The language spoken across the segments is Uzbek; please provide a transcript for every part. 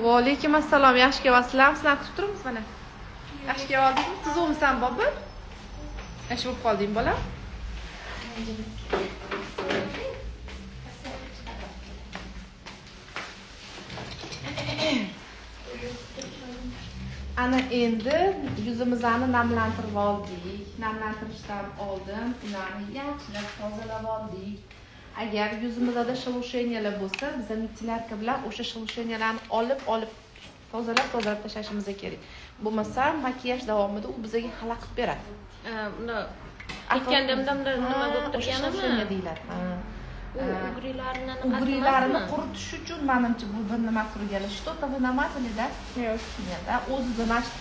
Va alaykum assalom. Yaxshi kelibsizlar. Sizlar kutib turibmiz mana. Yaxshi keldingmi? Tuzukmisan, bobo? Yaxshi bo'lib qolding, bola? Ana endi yuzimizni namlantirib oldik. Namlantirishdan oldin ularni yaxshilab tozalab oldik. Agar yuzimizda shелушениyalar bo'lsa, biz mitsilarka bilan o'sha shелушениyalarni olib tozalab tashlashimiz kerak. Bo'lmasa makiyaj davomida u bizga xalaqit beradi. Uni aytgandimda nima bo'lib turganimi deyiladi. Ugrilarini quritish uchun menimcha bu bir nima turganlar. Что-то выноматили-da? Yo'q. O'zida mashq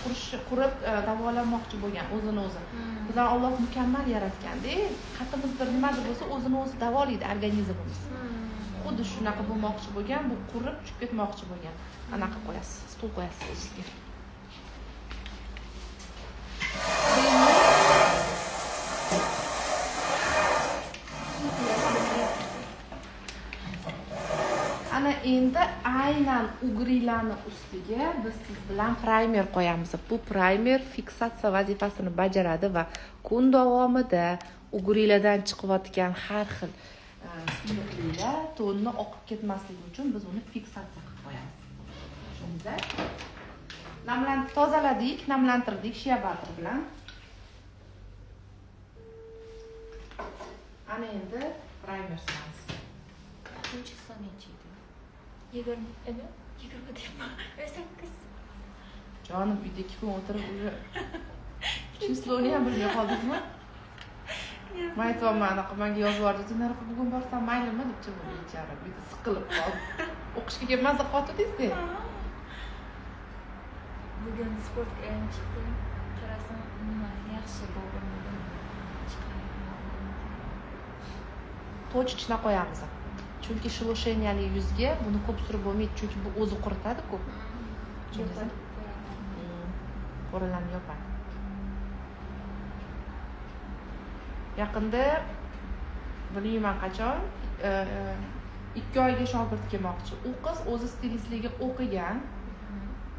qurib davolamoqchi bo'lgan o'zini o'zi. Bizlar Alloh mukammal yaratganda, qattimizda nima bo'lsa o'zini o'zi davolaydi organizmimiz. Xuddi shunaqa bo'lmoqchi bo'lgan, bu qurib tushib ketmoqchi bo'lgan. Anaqa qo'yasiz, stol qo'yasiz o'zingizga. Ana endi aynan ugrilarni ustiga biz siz bilan primer qo'yamiz. Bu primer fiksatsiya vazifasini bajaradi va kun davomida ugrilardan chiqayotgan har xil suyuqliklar tonni oqib ketmasligi uchun biz uni fiksatsiya qilib qo'yamiz. Shunda tozaladik, namlantirdik shiabator bilan. Ana endi primer solamiz. Qancha so'mchi? 20 edi. 20 deyman. 8. Jonim uyda 2 kun o'tirib уже chisloni ham bilmay qoldingmi? Men aytayapman, anaqa menga yozib yubordi. Nariga bugun borsam maylimi deb chiqib bechara. Uyda siqilib qoldi. O'qishga kelmasa qotdingiz-ku. Bugun sportga chiqdim. Qarasam, nima yaxshi bo'ldi. Точечно qo'yamiz. Chunki shелушенияli yuzga buni ko'p surib bo'lmaydi, chunki bu o'zi quritadi-ku. Qo'ralarni yopadi. Yaqinda bilmayman qachon 2 oyga shogird kelmoqchi. U qiz o'zi stilistligiga o'qigan.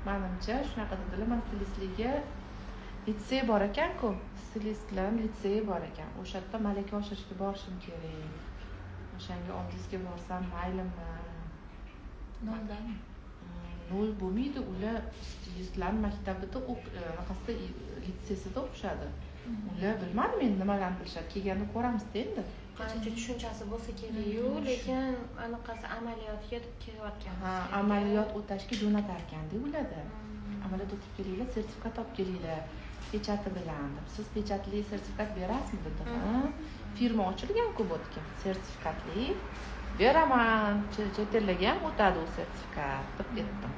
Menimcha shunaqa dedilar, men stilistligiga litsey bor ekan-ku. Stilistlar litseyi bor ekan. O'sha yerda malaka oshirishga borishim kerak. O'shanga oldingizga borsam maylimi? Noldan. Nol bo'lmaydi, ular stilistlar maktabida qasdi litseysida o'qishadi. Ular bilmadim endi nimalarni bilishadi. Kelganda ko'ramiz-da endi. Qancha tushunchasi bo'lsa kerak-yu, lekin anaqasi amaliyotga kelayotgan. Ha, amaliyot o'tashga jo'natar ekan-da ularda. Amaliyot o'tib kelinglar, sertifikat olib kelinglar. Pechati bilan deb. Siz pechatli sertifikat berasizmi dedi. Ha? Firma ochilgan-ku bu yerga. Sertifikatli beraman. Chet elga ham o'tadi u sertifikat deb ketdim.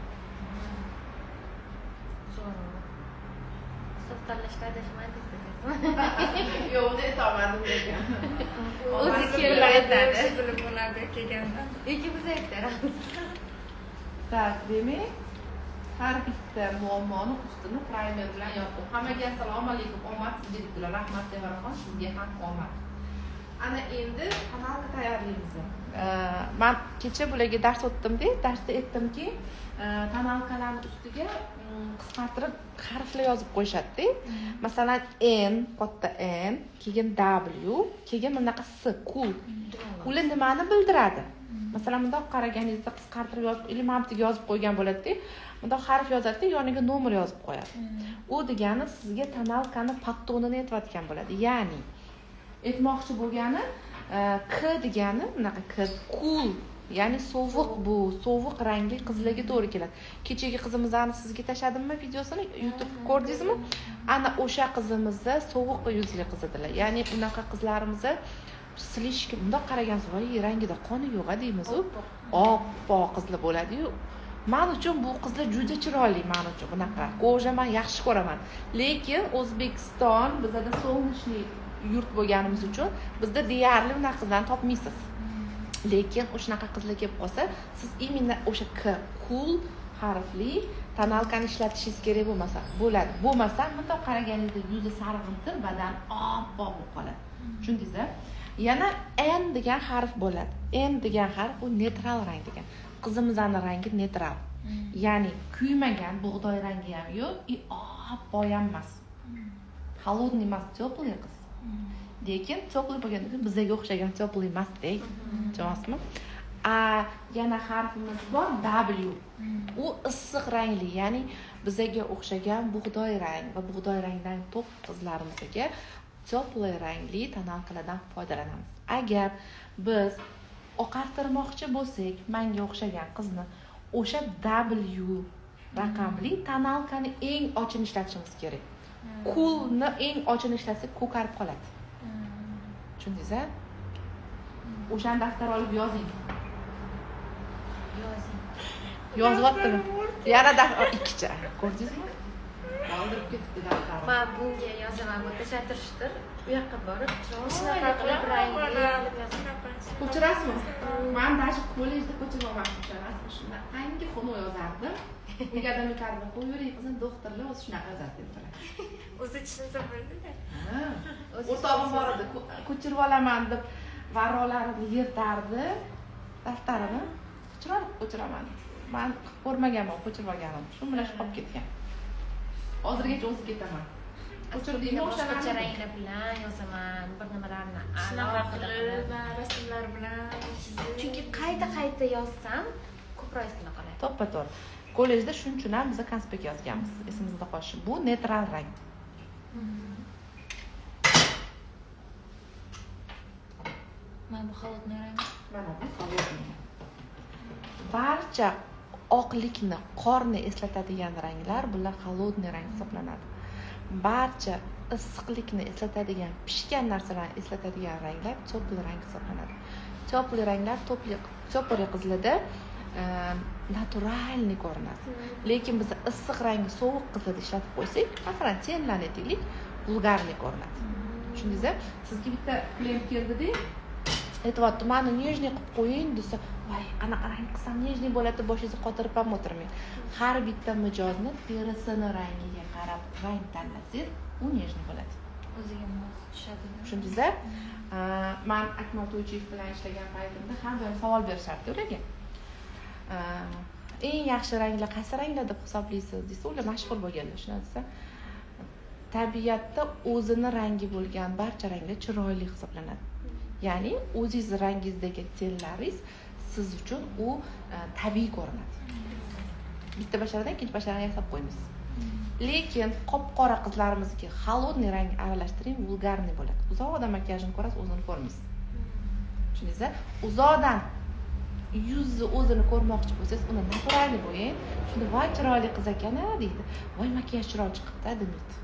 Zo'r. Siz tanlashda adashmaydi dedi. Yo'q, deb olmadim degan. O'zi keladi, bilib bo'ladi kelganda. Ikkimiz aytamiz. Tak, demak, har bitta muammoni ustini primer bilan yopdim. Hammaga assalomu alaykum, omad sizga dedilar. Rahmat Sevaraxon, sizga ham omad. Ana endi kanalga tayyorlaymiz. Men kecha bularga dars o'tdim-da, darsda aytdimki, kanalkalarning ustiga qisqartirib harflar yozib qo'yishadi-da. Masalan, N, katta N, keyin W, keyin bunaqa S, Q. Ular nimani bildiradi? Masalan, bundoq qaraganingizda qisqartirib yozib, elementga yozib qo'ygan bo'ladi-da. Bundoq harf yozadi-da, yoniga nomer yozib qo'yadi. U degani sizga tonalkani pattonini aytayotgan bo'ladi. Ya'ni aytmoqchi bo'lgani K degani bunaqa K, cool, ya'ni sovuq, bu sovuq rangli qizlarga to'g'ri keladi. Kechagi qizimizni sizga tashladimmi videosini? YouTube ko'rdingizmi? Ana o'sha qizimizni sovuq yuzli qiz edilar. Ya'ni unaqa qizlarimizni silishga bundoq qaragansiz, voy rangida qoni yo'q deymiz-ku. Oppoq qizlar bo'ladi-yu. Men uchun bu qizlar juda chiroyli, men uchun bunaqa. Koja men yaxshi ko'raman. Lekin O'zbekiston bizda солнечный yurt bo'lganimiz uchun bizda deyarli unaqa qizlarni topmaysiz. Lekin o'shanaqa qizlar kelib qolsa, siz imенно o'sha K, cool harfli tonalkani ishlatishingiz kerak bo'lmasa, bo'ladi. Bo'lmasa, bundoq qaraganingizda yuzi sarg'intir, badan oppoq bo'lib qoladi. Tushundingizmi? Yana N degan harf bo'ladi. N degan harf u neytral rang degan. Qizimizning rangi neytral. Ya'ni kuymagan bug'doy rangi ham yo'q, oppoq ham emas. Холодный emas, теплый qiz. Lekin teplый bo'lganda bizga o'xshagan teplый emasdek. Tushunasizmi? Yana harfimiz bor W. U issiq rangli, ya'ni bizga o'xshagan bug'doy rang va bug'doy rangdan to'q qizlarimizga teplый rangli tonalkalardan foydalanamiz. Agar biz oqartirmoqchi bo'lsak, menga o'xshagan qizni o'sha W raqamli tonalkani eng ochini ishlatishimiz kerak. Coolni eng ochini ishlatsak, ko'karib qoladi. Tushundingiz-a? O'shani daftar olib yozing. Yozyaptimi? Yana daftar ikkicha. Ko'rdingizmi? Qoldirib ketdi daftar. Men bunga yozaman, bu tashatirishdir. U yoqqa borib, shunaqa qilib rangli ko'chirasizmi? Men даже kollejda ko'chirmoqchi emasman. Shunaqangi xona yozardim. Negadir mekarni qo'yavering, qizim doktorlar o'zi shunaqa yozadi dedilar. O'zi tushunsa bo'ldi-da. O'rtog'im bor edi, ko'chirib olaman deb varrolarini yirtardi. Daftarini ko'chiraman. Men ko'rmaganman, ko'chirib olganim. Shu bilan qolib ketgan. Hozirgacha o'zi ketaman. Ko'chirdingmi o'sha ranglar bilan yozaman, bir nimalarni shunaqa qilib, rasmlar bilan chizib. Chunki qayta yozsam, ko'proq esda qoladi. To'ppa-to'g'ri. Kollejda shuning uchun ham biz konspekt yozganmiz. Esimizda qolishi. Bu neytral rang. Mana bu холодный rang. Mana bu холодный. Barcha oqlikni, qorni eslatadigan ranglar bular холодный rang hisoblanadi. Barcha issiqlikni eslatadigan, pishgan narsalarni eslatadigan ranglar teplый rang hisoblanadi. Teplый ranglar teplый qizlarda naturalniy ko'rinadi. Lekin biz issiq rangi sovuq qizlarda ishlatib qo'ysak, masalan, tenlarni aytaylik, vulgarniy ko'rinadi. Tushundingizmi? Sizga bitta klient keldi-da, aytibdi, "Meni nejniy qilib qo'ying" desa, "Voy, qanaqa rang qilsam nejniy bo'ladi", boshingizni qotirib ham o'tirmang. Har bitta mijozni terisini rangiga qarab rang tanlasangiz, u nejniy bo'ladi. O'ziga mos tushadi. Tushundingizmi? Men Akmal To'ychiyev bilan ishlagan paytimda har doim savol berishardi ularga. Eng yaxshi ranglar qaysi ranglar deb hisoblaysiz desa, ular mashhur bo'lganlar. Shuni desa, tabiatda o'zini rangi bo'lgan barcha ranglar chiroyli hisoblanadi. Ya'ni o'zingiz rangingizdagi tenlaringiz siz uchun u tabiiy ko'rinadi. Bitta basharadan ikkinchi basharani yasab qo'yamiz. Lekin qop-qora qizlarimizga холодный rang aralashtiring, vulgarniy bo'ladi. Uzoqdan makiyajini ko'rasiz, o'zini ko'rmaysiz. Tushundingizmi? Uzoqdan yuzni o'zini ko'rmoqchi bo'lsangiz, uni naturalniy bo'yang. Shunda voy chiroyli qiz ekan-a deydi. Voy makiyaj chiroyli chiqibdi demaydi.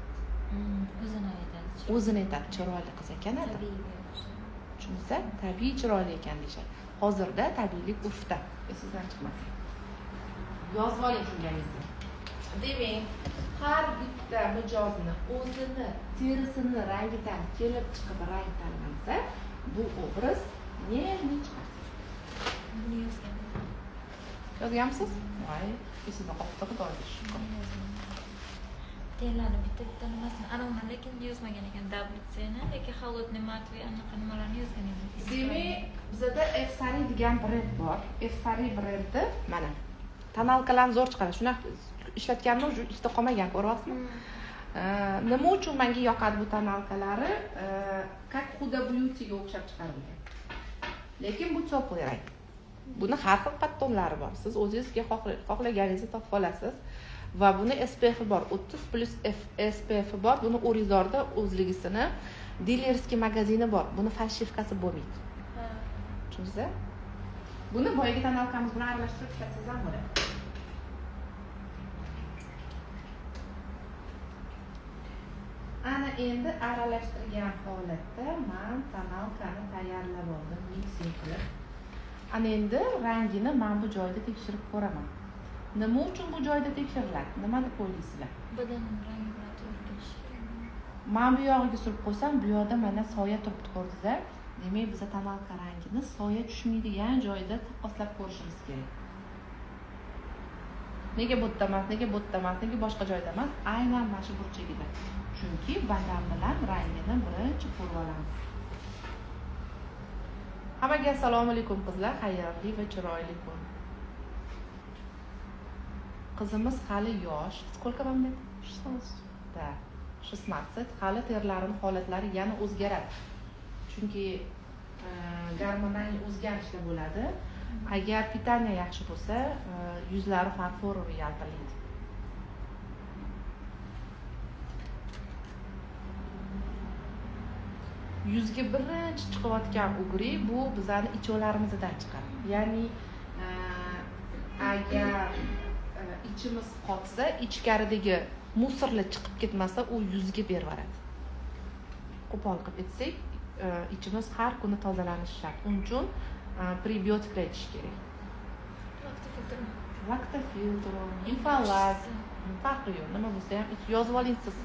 O'zini aytadi. O'zini aytadi, chiroyli qiz ekan-a deb. Tushundingizmi? Tabiiy chiroyli ekan deyshadi. Hozirda tabiiylik urfda. Esingizdan chiqmasin. Yozib oling shunganingizni. Demak, har bitta mijozni o'zini terisini rangidan kelib chiqib rang tanlansa, bu obraz nejniy chiqadi. Buni yozgan. Yozganmisiz? Voy, esingizda qolibdi, xudoga shukr. Tenlarni bitta nimasini anaqa lekin yozmagan ekan tablitsani, lekin холодный matvi anaqa nimalarni yozgan ekan. Demak, bizda F-Sari degan brend bor. F-Sari brendi mana. Tonalkalarni zo'r chiqadi. Shunaqa ishlatganimda уже ishda qolmagan, ko'ryapsizmi? Nima uchun menga yoqadi bu tonalkalari? Как Huda Beauty'ga o'xshab chiqarilgan. Lekin bu teplый rang. Buni har xil pattonlari bor. Siz o'zingizga xohlaganingizni topib olasiz. Va buni SPF bor, 30+ SPF bor. Buni O'rizorda o'zligisini dilerskiy magazini bor. Buni falshifkasi bo'lmaydi. Tushundingizmi? Buni boyagi tonalkamiz bilan aralashtirib ishlatsangiz ham bo'ladi. Ana endi aralashtirgan holatda men tonalkani tayyorlab oldim, mixing qilib. Ana endi rangini men bu joyda tekshirib ko'raman. Nima uchun bu joyda tekshiriladi? Nima deb o'ylaysizlar? Badan rangi bilan to'ldish. Men bu yog'iga surib qo'ysam, bu yoqda mana soya turibdi, ko'rdingizlar? Demak, biz tonalka rangini soya tushmaydigan joyda taqqoslab ko'rishimiz kerak. Nega bu yerda emas, nega bu yerda emas, nega boshqa joyda emas? Aynan mana shu burchagida. Chunki badam bilan rangini birinchi ko'rib olamiz. Hammaga assalomu alaykum qizlar, xayrli va chiroyli kun. qizimiz hali yosh. Сколько вам лет? 16. Да. 16. Hali terlarini holatlari yana o'zgaradi. Chunki gormonal o'zgarishlar bo'ladi. Agar pitaniya yaxshi bo'lsa, yuzlari farforoviy yaltiraydi. Yuzga birinchi chiqayotgan ugri bu bizning ichoqlarimizdan chiqadi. Ya'ni agar ichimiz qotsa, ichkaridagi musorlar chiqib ketmasa, u yuzga berib qo'pol qilib etsak, ichimiz har kuni tozalanishi shart. Uning uchun prebiotiklar ichish kerak. Lactofiltr, Infalat, farqi yo'q. Nima bo'lsa ham yozib oling siz.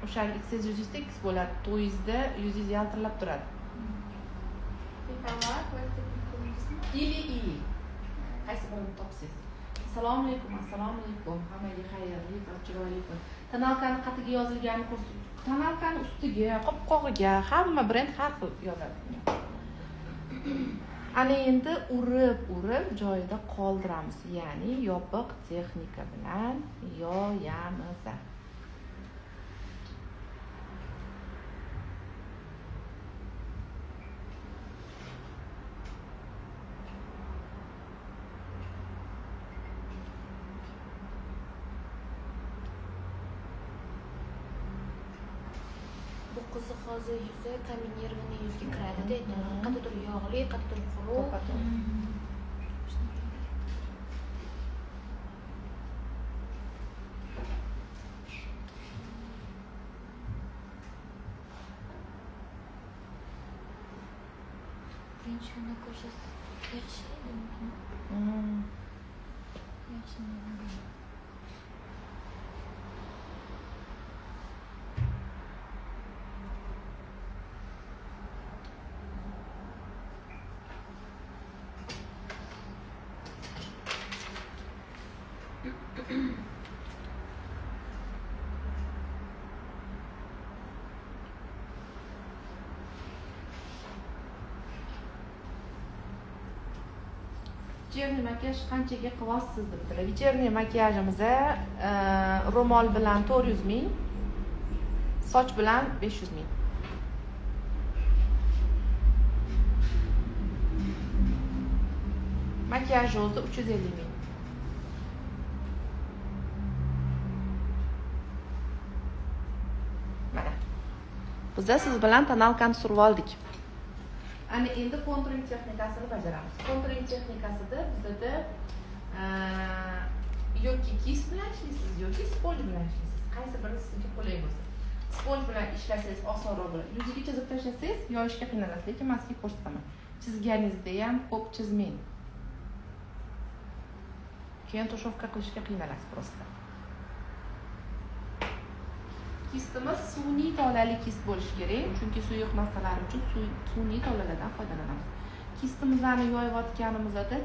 O'shani ichsangiz yuzingiz tekis bo'ladi. To'yingizda yuzingiz yaltirab turadi. Ili. Qaysi birini topsangiz. Assalomu alaykum. Hammaga xayrli, chiroyli kun. Tonalkani qatiga yozilganini ko'rsating. Tonalkani ustiga, qopqog'iga hamma brend har xil yozadi. Ana endi urib joyida qoldiramiz. Ya'ni yopiq texnika bilan yoyamiz. Bu qizi hozir yuzi kamin nervini yuzga kiradi-da. Qattiq yog'li, qattiq quruq. Birinchi kunda ko'rsangiz yaxshi edi. Yaxshi. Вечерний makiyaj qanchaga qilyapsiz debdilar. Вечерний makiyajimizda ro'mol bilan 400 ming, soch bilan 500 ming. Makiyaj o'zi 350 ming. Mana. Biz siz bilan tonalkani surib oldik. Ana endi kontouring texnikasini bajaramiz. Kontouring texnikasida bizda yoki kis bilan ishlaysiz, yoki sponj bilan ishlaysiz. Qaysi biri sizga qulay bo'lsa. Sponj bilan ishlasangiz osonroq bo'ladi. Yuziga chizib tashlasangiz, yoyishga qiynalasiz, lekin men sizga ko'rsataman. Chizganingizda ham ko'p chizmang. Keyin tushovka qilishga qiynalasiz prosta. Kistimiz sun'iy tolali kist bo'lishi kerak, chunki suyuq massalar uchun sun'iy tolalardan foydalanamiz. Kistimizni yoyayotganimizda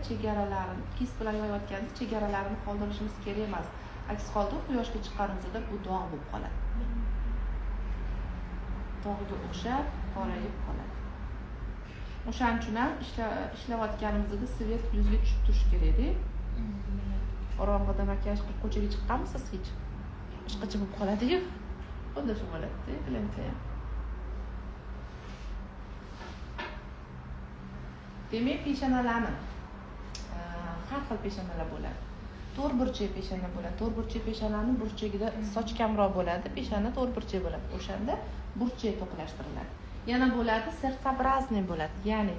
kist bilan yoyayotganimizda chegaralarini qoldirishimiz kerak emas. Aks holda quyoshga chiqqanimizda bu dog' bo'lib qoladi. Dog'ga o'xshab qorayib qoladi. O'shaning uchun ham ishlayotganimizda svet yuzga tushib turishi kerak-da. Qorong'ida makiyaj qilib ko'chaga chiqqanmisiz hech? Boshqacha bo'lib qoladi-yu. Bunda shu bo'ladi-da, bilamsa ham. Demak, peshanalarni har xil peshanalar bo'ladi. To'rtburchak peshana bo'ladi. To'rtburchak peshanani burchagida soch kamroq bo'ladi, peshana to'rtburchak bo'ladi. O'shanda burchak to'qlashtiriladi. Yana bo'ladi sertsobrazniy bo'ladi. Ya'ni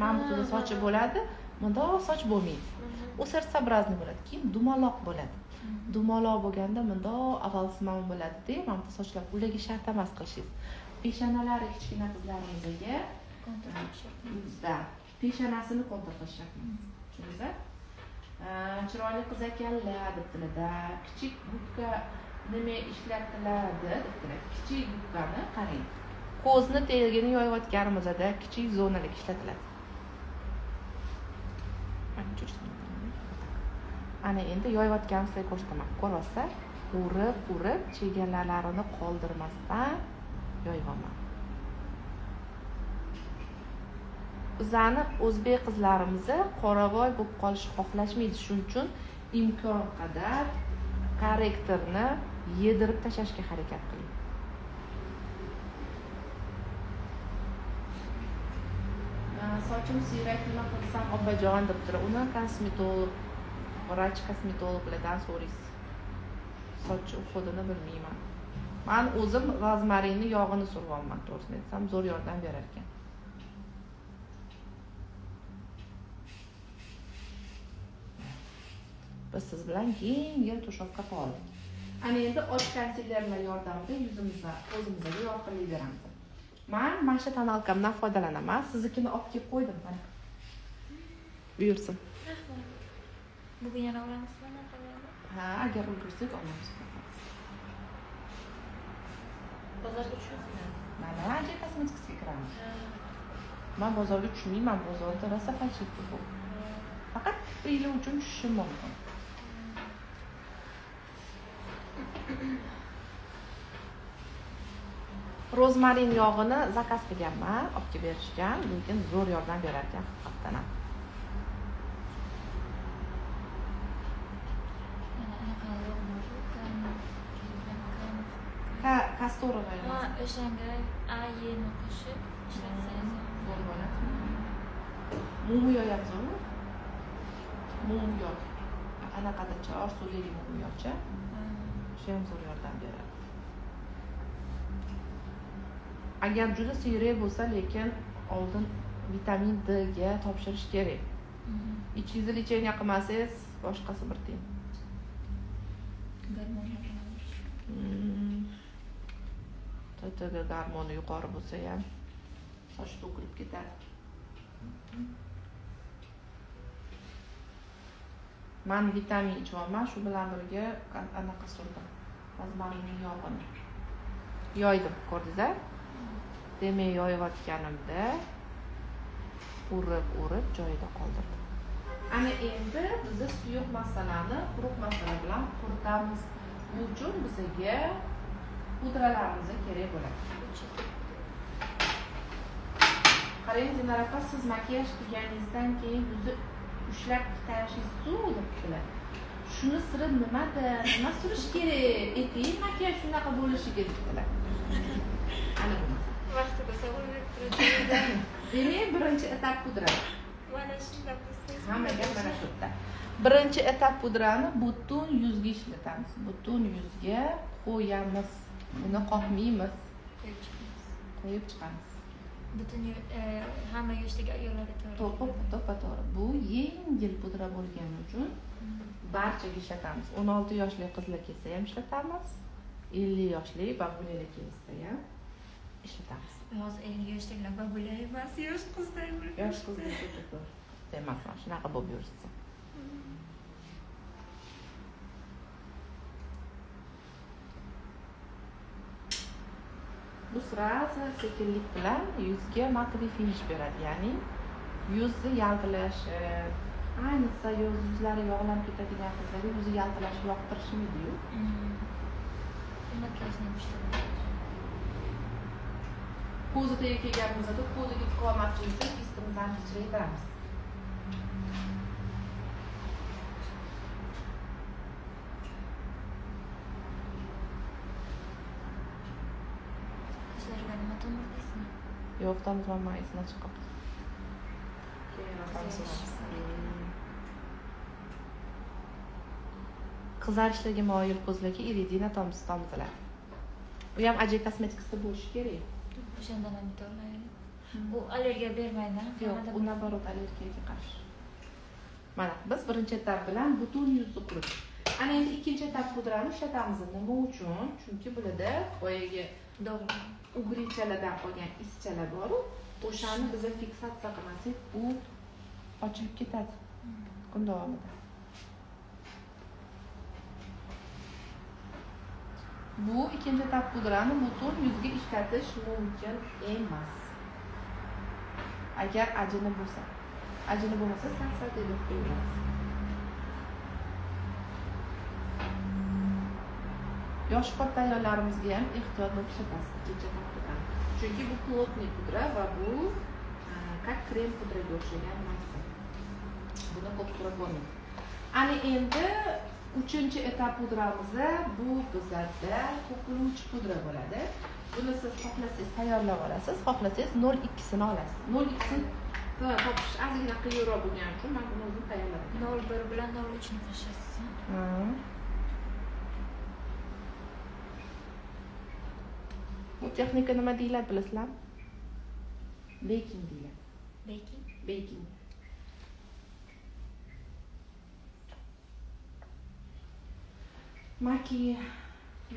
mamutida sochi bo'ladi, bundoq soch bo'lmaydi. U sertsobrazniy bo'ladi. Keyin dumaloq bo'ladi. Dumaloq bo'lganda bundoq avalsimon bo'ladi-da, mamutida sochlar ularga shart emas qilishingiz. Peshanalari kichkina qizlarimizga peshanasini kontur qilishyapmiz. Tushundingizmi? Chiroyli qiz ekanlar debdilar-da. Kichik gubka nima ishlattiladi debdilar. Kichik gubkani qarang. Ko'zni tegini yoyayotganimizda kichik zonalar ishlatiladi. Ana endi yoyayotganimizda ko'rsataman. Ko'rsa, urib chegaralarini qoldirmasdan yoyayman. bizani o'zbek qizlarimiz qoravoy bo'lib qolishni xohlashmaydi. Shuning uchun imkon qadar korrektorni yedirib tashlashga harakat qiling. Sochim siyrak nima qilsam obbajon deb turib, uni kosmetolog, vrach kosmetologlardan so'raysiz. Soch uxudini bilmayman. Men o'zim rozmarinni yog'ini survyapman, to'g'risini aytsam, zo'r yordam berar ekan. Biz siz bilan yengil to'shakka qoldik. Ana endi och konsilerlar yordamida yuzimizga, o'zimizga yorqinlik beramiz. Men shu tonalkamdan foydalanaman. Siznikini olib kelib qo'ydim mana. Buyursin. Bugun yana olamizmi? Ha, agar ulgursak olamiz. Bozorga tushasizmi? Mana Ajay kosmetikasiga kiramiz. Men bozorga tushmayman, bozorda rosa falshivka bu. Faqat piyli uchun tushishim mumkin. Rozmarin yog'ini zakaz qilganman, olib kelib berishgan, lekin zo'r yordam berar ekan haqiqatan ham. Kastorovaya. Ha, o'shanga A-ni qo'shib ishlatsangiz zo'r bo'ladi. Mumyo yozami? Mumyo. Anaqada chor suvdagi mumyocha. Shu ham zo'r yordam beradi. Agar juda siyrak bo'lsa, lekin oldin vitamin D ga topshirish kerak. Ichingizni lecheniya qilmasangiz, boshqasi bir tiyin. Tataga gormoni yuqori bo'lsa ham soch to'kilib ketadi. Men vitamin ichaman, shu bilan birga anaqa surdim. Rozmarinning yog'ini yoydim, ko'rdingizlar? Demak, yoyayotganimda urib joyida qoldirdim. Ana endi biz suyuq masalani quruq masala bilan quritamiz. Bu uchun bizga pudralarimiz kerak bo'ladi. Qarang, Dinar opa, siz makiyaj qilganingizdan keyin yuzni ushlab tashingiz suv deb keladi. Shuni siri nimada? Nima surish kerak? Eting makiyaj shunaqa bo'lishi kerak bo'ladi. Ana bu. vaqtida savol berib turadi. Demak, birinchi etap pudra. Mana shunday qilsangiz. Hamma gap mana shu yerda. Birinchi etap pudrani butun yuzga ishlatamiz. Butun yuzga qo'yamiz. Buni qoqmaymiz. Qo'yib chiqamiz. Butun hamma yoshdagi ayollarga To'g'ri. Bu yengil pudra bo'lgani uchun barchaga ishlatamiz. 16 yoshli qizlar kelsa ham ishlatamiz. 50 yoshli babular kelsa ham ishlatamiz. Hozir 50 yoshdagilar babular emas, yosh qizlar. Yosh qizlar to'g'ri. Demasman, shunaqa bo'lib yursin. Bu sразу sekinlik bilan yuzga matli finish beradi. Ya'ni yuzni yaltirashi, ayniqsa yuzlari yog'lanib ketadigan qizlarga yuzi yaltirashi yoqtirishmaydi-yu. Makiyajni ishlatadi. Ko'ziga kelgan bo'lsa-da, ko'ziga tiqolmaslik uchun istimizdan kechiraytiramiz. Qizlarga nima to'mirdasizmi? Yo'q, tomizman esdan chiqib. Qizarishlarga moyil ko'zlarga iridina tomizlar. Bu ham Ajay kosmetikasida bo'lishi kerak. O'shandan ham yutormaydi. U allergiya bermaydi. Yo'q, u naborot allergiyaga qarshi. Mana biz birinchi etap bilan butun yuzni quritdik. Ana endi ikkinchi etap pudrani ishlatamiz. Nima uchun? Chunki bularda boyagi ugrichalardan qolgan ischalar bor. O'shani biz fiksatsiya qilmasak, u ochilib ketadi. Kun davomida. Bu ikkinchi etap pudrani butun yuzga ishlatish mumkin emas. Agar ajini bo'lsa. Ajini bo'lmasa, sal-sal deb qo'yamiz. Yosh katta ayollarimizga ham ehtiyot bo'lib ishlatasiz. Chunki bu plotniy pudra va bu anaqa krem pudraga o'xshagan narsa. Buni ko'p so'rab bo'lmaydi. Ana endi 3-etap pudramiz bu bizda ko'plovchi pudra bo'ladi. Buni siz xohlasangiz tayyorlab olasiz, xohlasangiz 0,2 sini olasiz. 0,2 sini topish ozgina qiyinroq bo'lgani uchun men buni o'zim tayyorladim. 0,1 bilan 0,3 ni qo'shasiz. Bu texnika nima deyiladi bilasizlarmi? Baking deyiladi. Baking. Baking.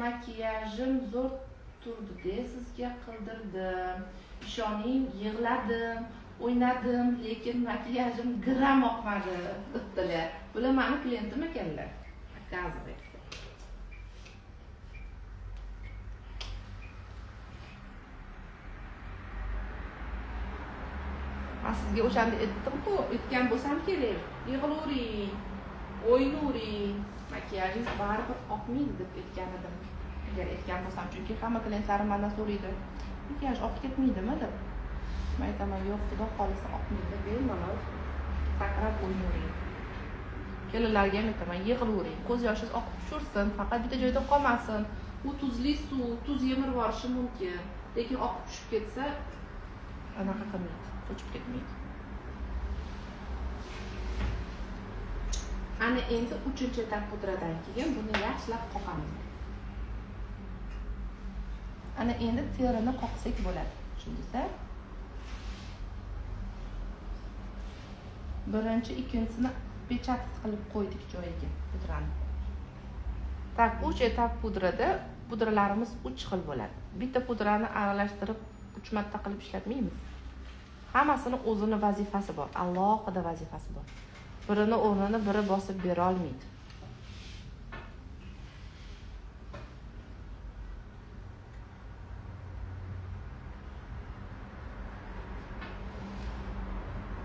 Makiyajim zo'r turdi, sizga qildirdim. Ishoning, yig'ladim, o'ynadim, lekin makiyajim gram oqmadi, debdilar. Bular meni klientim ekanlar. Akazivaysa. Men sizga o'shanda aytdim-ku, aytgan bo'lsam kerak. Yig'lavering, o'ynavering. Makiyajingiz baribir oqmaydi deb aytgan edim. Agar aytgan bo'lsam, chunki hamma klientlarim mendan so'raydi. Makiyaj oqib ketmaydimi deb. Men aytaman, yo'q, xudo xolisa oqmaydi, bemalol sakrab o'ynavering. Kelinlarga ham aytaman, yig'lavering, ko'z yoshingiz oqib tushursin, faqat bitta joyda qolmasin. U tuzli suv, tuz yemir borishi mumkin, lekin oqib tushib ketsa, anaqa qilmaydi, qochib ketmaydi. Ana endi 3-etap pudradan keyin buni yaxshilab qoqamiz. Ana endi terini qoqsak bo'ladi. Tushundingizlar? Birinchi, ikkinchisini pechat qilib qo'ydik joyiga pudrani. Tak, 3-etap pudrada pudralarimiz 3 xil bo'ladi. Bitta pudrani aralashtirib 3 marta qilib ishlatmaymiz. Hammasini o'zini vazifasi bor, alohida vazifasi bor. Birini o'rnini biri bosib bera olmaydi.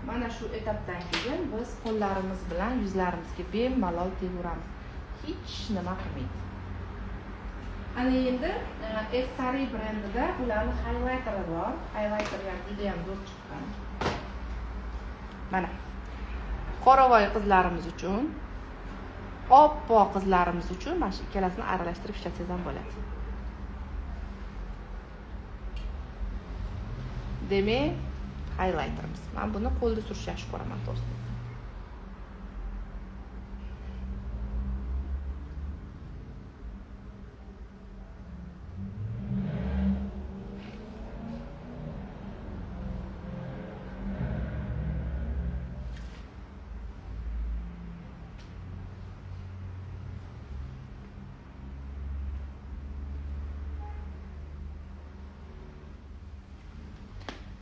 Mana shu etapdan keyin biz qo'llarimiz bilan yuzlarimizga bemalol tegaveramiz. Hech nima qilmaydi. Ana endi F-Sari brendida bularning highlighteri bor. Highlighter ham juda ham zo'r chiqqan. Mana qoravoy qizlarimiz uchun, oppoq qizlarimiz uchun mana shu ikkalasini aralashtirib ishlatsangiz ham bo'ladi. Demak, highlighterimiz. Men buni qo'lda surishni yaxshi ko'raman, to'g'risi.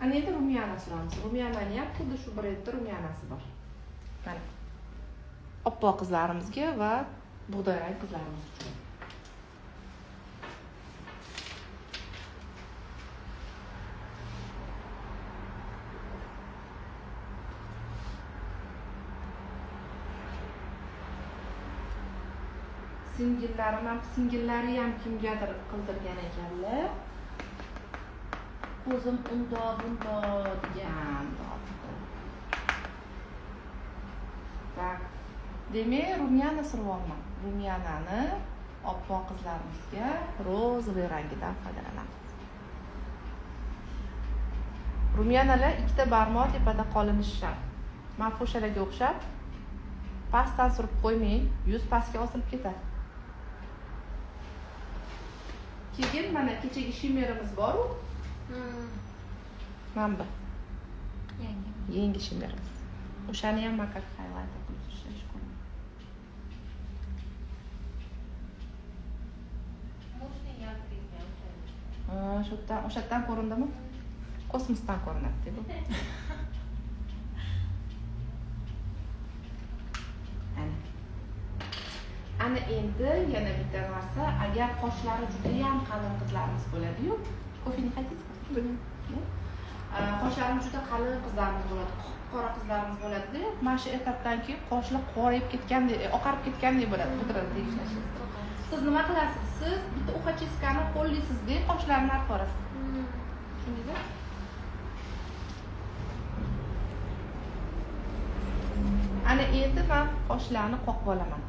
Ana endi rumyana suramiz. Rumyanani ham xuddi shu brendda rumyanasi bor. Mana. Oppoq qizlarimizga va bug'doyrang qizlarimiz uchun. Singillari ham kimgadir qildirgan ekanlar. Ko'zim undoq degan. Tak. Demak, rumyana survoqman. Rumyanani oppoq qizlarimizga rozovoy rangidan foydalanamiz. Rumyanalar ikkita barmoq tepada qolinishi shart. Manfushalarga o'xshab pastdan surib qo'ymang, yuz pastga osilib ketadi. Keyin mana kechagi shimerimiz bor-ku. Mana bu. Yangi shimerimiz. O'shani ham makar highlighter qilib tashlash kerak. O'sha yerdan ko'rindimi? Kosmosdan ko'rinadi bu. Ana endi yana bitta narsa, agar qoshlari juda ham qalin qizlarimiz bo'ladi-yu, kofeni qaytib qoshlarimiz juda qalin qizlarimiz bo'ladi, qora qizlarimiz bo'ladi-da, mana shu etapdan keyin qoshlar qorayib ketgandek, oqarib ketgandek bo'ladi pudrani tegishlashingiz. Siz nima qilasiz? Siz bitta uxachiskani qo'llaysizda, qoshlarni artib olasiz. Tushundingizmi? Ana endi men qoshlarni qoqib olaman.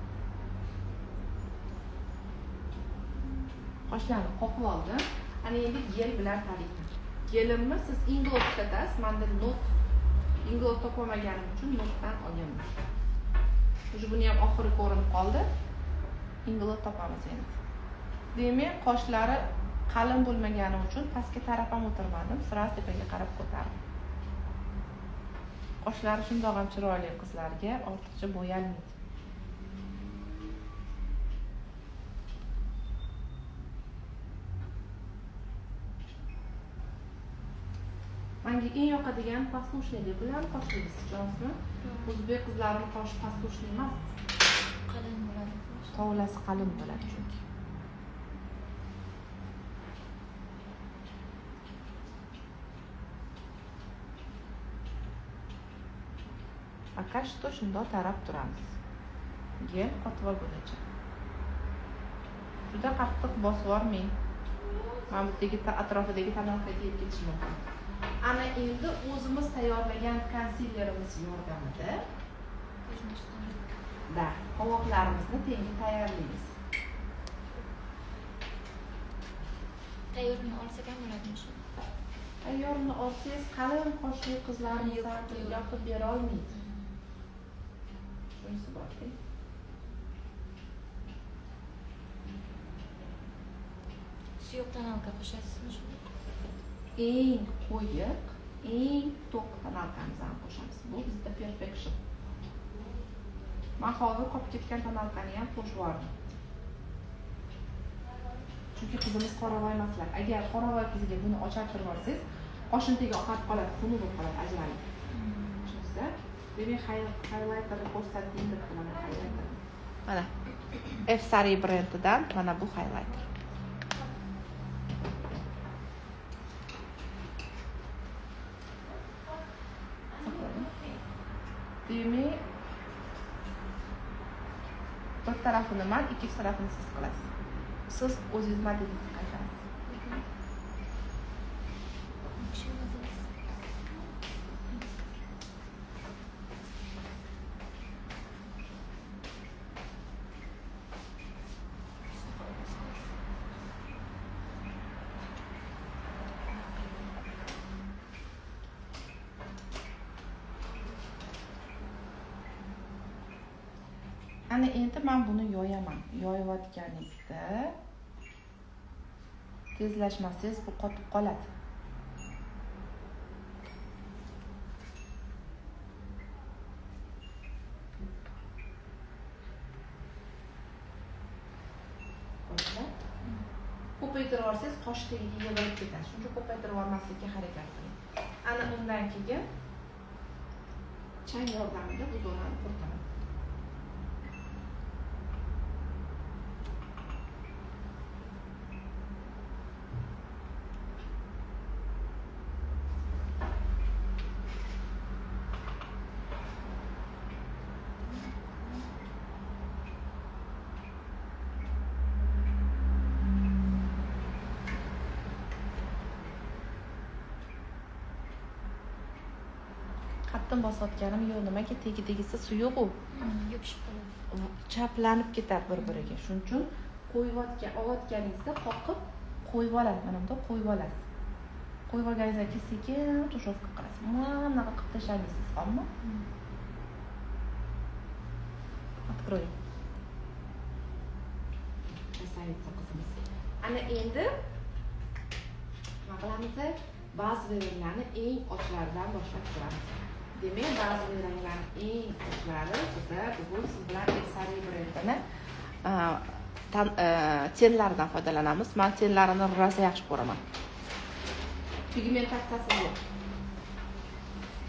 Qoshlarni qoqib oldim. Ana endi gel bilan tarayman. Gelimni siz inglot ishlatasiz. Menda not inglot topolmaganim uchun notdan olganman. O'sha buni ham oxiri ko'rinib qoldi. Inglot topamiz endi. Demak, qoshlari qalin bo'lmagani uchun pastga taraf ham o'tirmadim. Sirasi tepaga qarab ko'tardim. Qoshlari shundoq ham chiroyli qizlarga ortiqcha bo'yalmaydi. Menga eng yoqadigan послушный bilan qoshlaysiz, tushunyapsizmi? O'zbek qizlarining qoshi послушный emas. Qalin bo'ladi. Tovlasi qalin bo'ladi chunki. Akashto shundoq tarab turamiz. Gel qotib olguncha. Juda qattiq bosib yormang. Mana bu atrofidagi tanamga yetib ketishi mumkin. Ana endi o'zimiz tayyorlagan konsilerimiz yordamida qovoqlarimizni tengi tayyorlaymiz. Tayyorini olsak ham bo'ladimi shu? Tayyorini olsangiz qalin qoshli qizlarni yoqib bera olmaydi. Shunisi borki. Suyuq tonalka qo'shasizmi shunda? Eng qo'yiq, eng to'q tonalkamizni qo'shamiz. Bu bizda perfection. Men hozir qolib ketgan tonalkani ham qo'shib yubordim. Chunki qizimiz qoravoy emaslar. Agar qoravoy qizga buni ochartirib olsangiz, qoshini tegi oqarib qoladi, xunuk bo'lib qoladi, ajralib. Tushunsa, demak highlighterni ko'rsatdim deb mana highlighter. Mana F Sari brendidan mana bu highlighter. Demak, bir tarafini men, ikkinchi tarafini siz qilasiz. Siz o'zingiz modelingizni qaytarasiz. Ana endi men buni yoyaman. Yoyayotganingizda tezlashmasangiz bu qotib qoladi. Ko'paytirib olsangiz qosh tagiga yig'ilib ketadi. Shuncha ko'paytirib olmaslikka harakat qiling. Ana undan keyin chang yordamida bu zonani quritaman. Qattiq bosayotganim yo'q, nimaga tegi-tegisi suyuq-u. Yopishib qoladi. Chaplanib ketadi bir-biriga. Shuning uchun olayotganingizda qoqib qo'yib olasiz. Mana bunda qo'yib olasiz. Qo'yib olganingizdan keyin sekin tushovka qilasiz. Mana qilib tashlaysiz, ammo. Открой. Красавица qizimiz. Ana endi nima qilamiz? Ba'zi ranglarni eng ochlaridan boshlab turamiz. Demak, ba'zi ranglarning eng ochlari biza bugun siz bilan Sari brendini tenlaridan foydalanamiz. Men tenlarini rosa yaxshi ko'raman. Pigmentatsiyasi yo'q.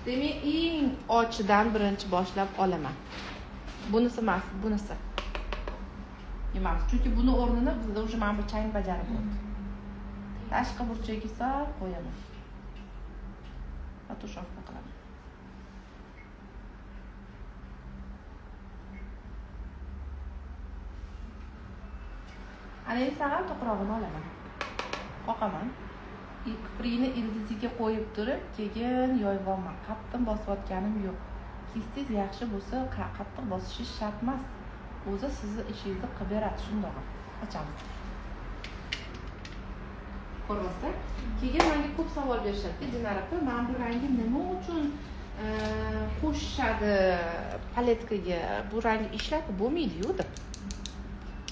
Demak, eng ochidan birinchi boshlab olaman. Bunisi emas, bunisi. Emas, chunki buni o'rnini bizda уже mana bu chang bajarib bo'ldi. Tashqi burchagiga solib qo'yaman. Tushovka qilaman. Ana endi sag'al to'qrog'ini olaman. Qoqaman. Kiprikni ildiziga qo'yib turib, keyin yoyib olman. Qattiq bosayotganim yo'q. kistingiz yaxshi bo'lsa, qattiq bosishingiz shart emas. O'zi sizni ishingizni qilib beradi, shundoq. Ochamiz. Ko'ryapsizlar? Keyin menga ko'p savol berishadi. Dinara aka, men bu rangni nima uchun qo'shishadi paletkaga? Bu rangni ishlatib bo'lmaydi-yu deb.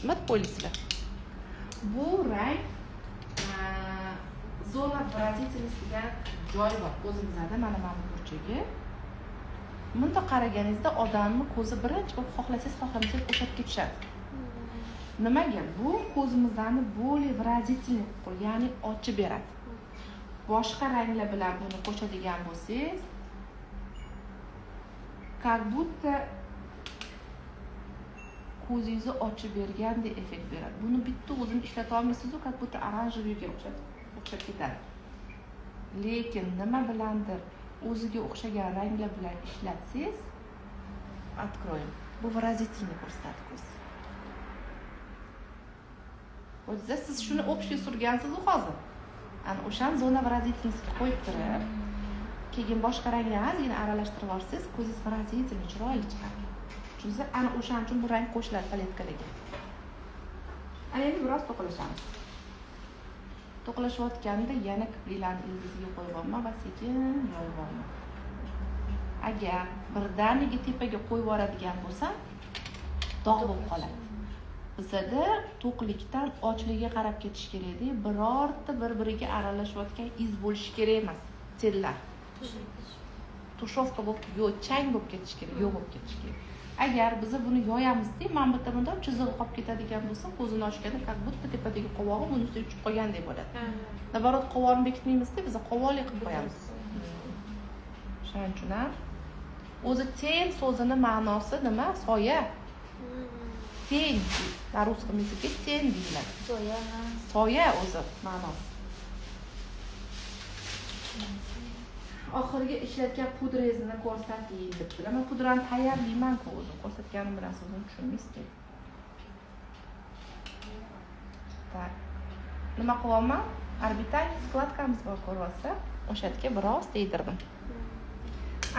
Nima deb o'ylaysizlar? Bu rang zona выразительность degan joy bor o'zimizda, mana bu burchagi. Bunda qaraganingizda odamning ko'zi birinchi bo'lib xohlasangiz, xohlamasangiz o'sha yerga tushadi. Nimaga? Bu ko'zimizni более выразительный qilib, ya'ni ochib beradi. Boshqa ranglar bilan buni qo'shadigan bo'lsangiz, как будто ko'zingizni ochib bergandek effekt beradi. Buni bitta o'zini ishlata olmaysiz-ku, как будто oranjeviyga o'xshab ketadi. Lekin nima bilandir o'ziga o'xshagan ranglar bilan ishlatsangiz, откроем. Bu выразительный ko'rsatadi ko'z. O'zingizda siz shuni общий surgansiz-ku hozir. Ana o'shan zona выразительность qo'yib turib, keyin boshqa ranglarni ozgina aralashtirib olsangiz, ko'zingiz выразительный chiroyli chiqadi. Chunki ana o'shaning uchun bu rang qo'shiladi paletkalarga. Ana endi biroz to'qilashamiz. To'qilashayotganda yana kipriklarni ildiziga qo'yib olma va sekin yoyib olma. Agar birdaniga tepaga qo'yib yuboradigan bo'lsa, dog' bo'lib qoladi. Bizda to'qlikdan ochligiga qarab ketish kerak-da, birorta bir-biriga aralashayotgan iz bo'lishi kerak emas. Tellar. Tushovka bo'lib, yo chang bo'lib ketish kerak, yo'q bo'lib ketish kerak. Agar biz buni yoyamizda, mana bu yerda chizig'i qolib ketadigan bo'lsa, ko'zini ochganda как будто tepadagi qovog'i buni ustiga tushib qolgandek bo'ladi. Naborot qovog'ini bekitmaymizda, biz qovoqli qilib qo'yamiz. Shuning uchun ham o'zi ten so'zini ma'nosi nima? Soya. Ten, na ruskom языке ten deyiladi. Soya. Soya o'zi ma'nosi. Oxirgi ishlatgan pudrangizni ko'rsating debdilar. Men pudrani tayyorlayman-ku o'zim. Ko'rsatganim bilan siz uni tushunmaysiz. Tak. Nima qilaman? Orbital skladkamiz bor ko'ryapsiz. O'sha yerga biroz tegdirdim.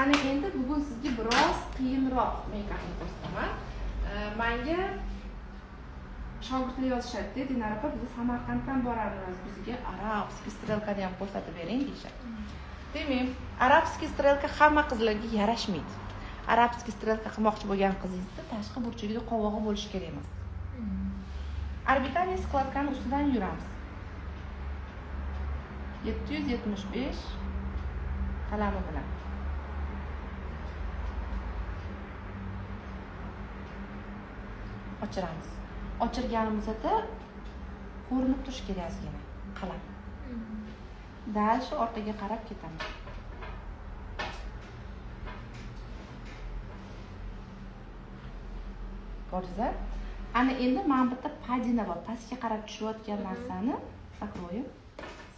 Ana endi bugun sizga biroz qiyinroq meykapni ko'rsataman. Menga shogirdlar yozishadi, Dinara opa, biz Samarqanddan boramiz, bizga arabskiy strelkani ham ko'rsatib bering deyishadi. Demak, arabskiy strelka hamma qizlarga yarashmaydi. Arabskiy strelka qilmoqchi bo'lgan qizingizda tashqi burchagida qovog'i bo'lishi kerak emas. Orbital skladkani ustidan yuramiz. 775 qalami bilan. Ochiramiz. Ochirganimizda ko'rinib turishi kerak ozgina qalam. Dальше orqaga qarab ketamiz. Ko'rdingizlar? Ana endi mana bu yerda padina bor. Pastga qarab tushayotgan narsani sakroyib,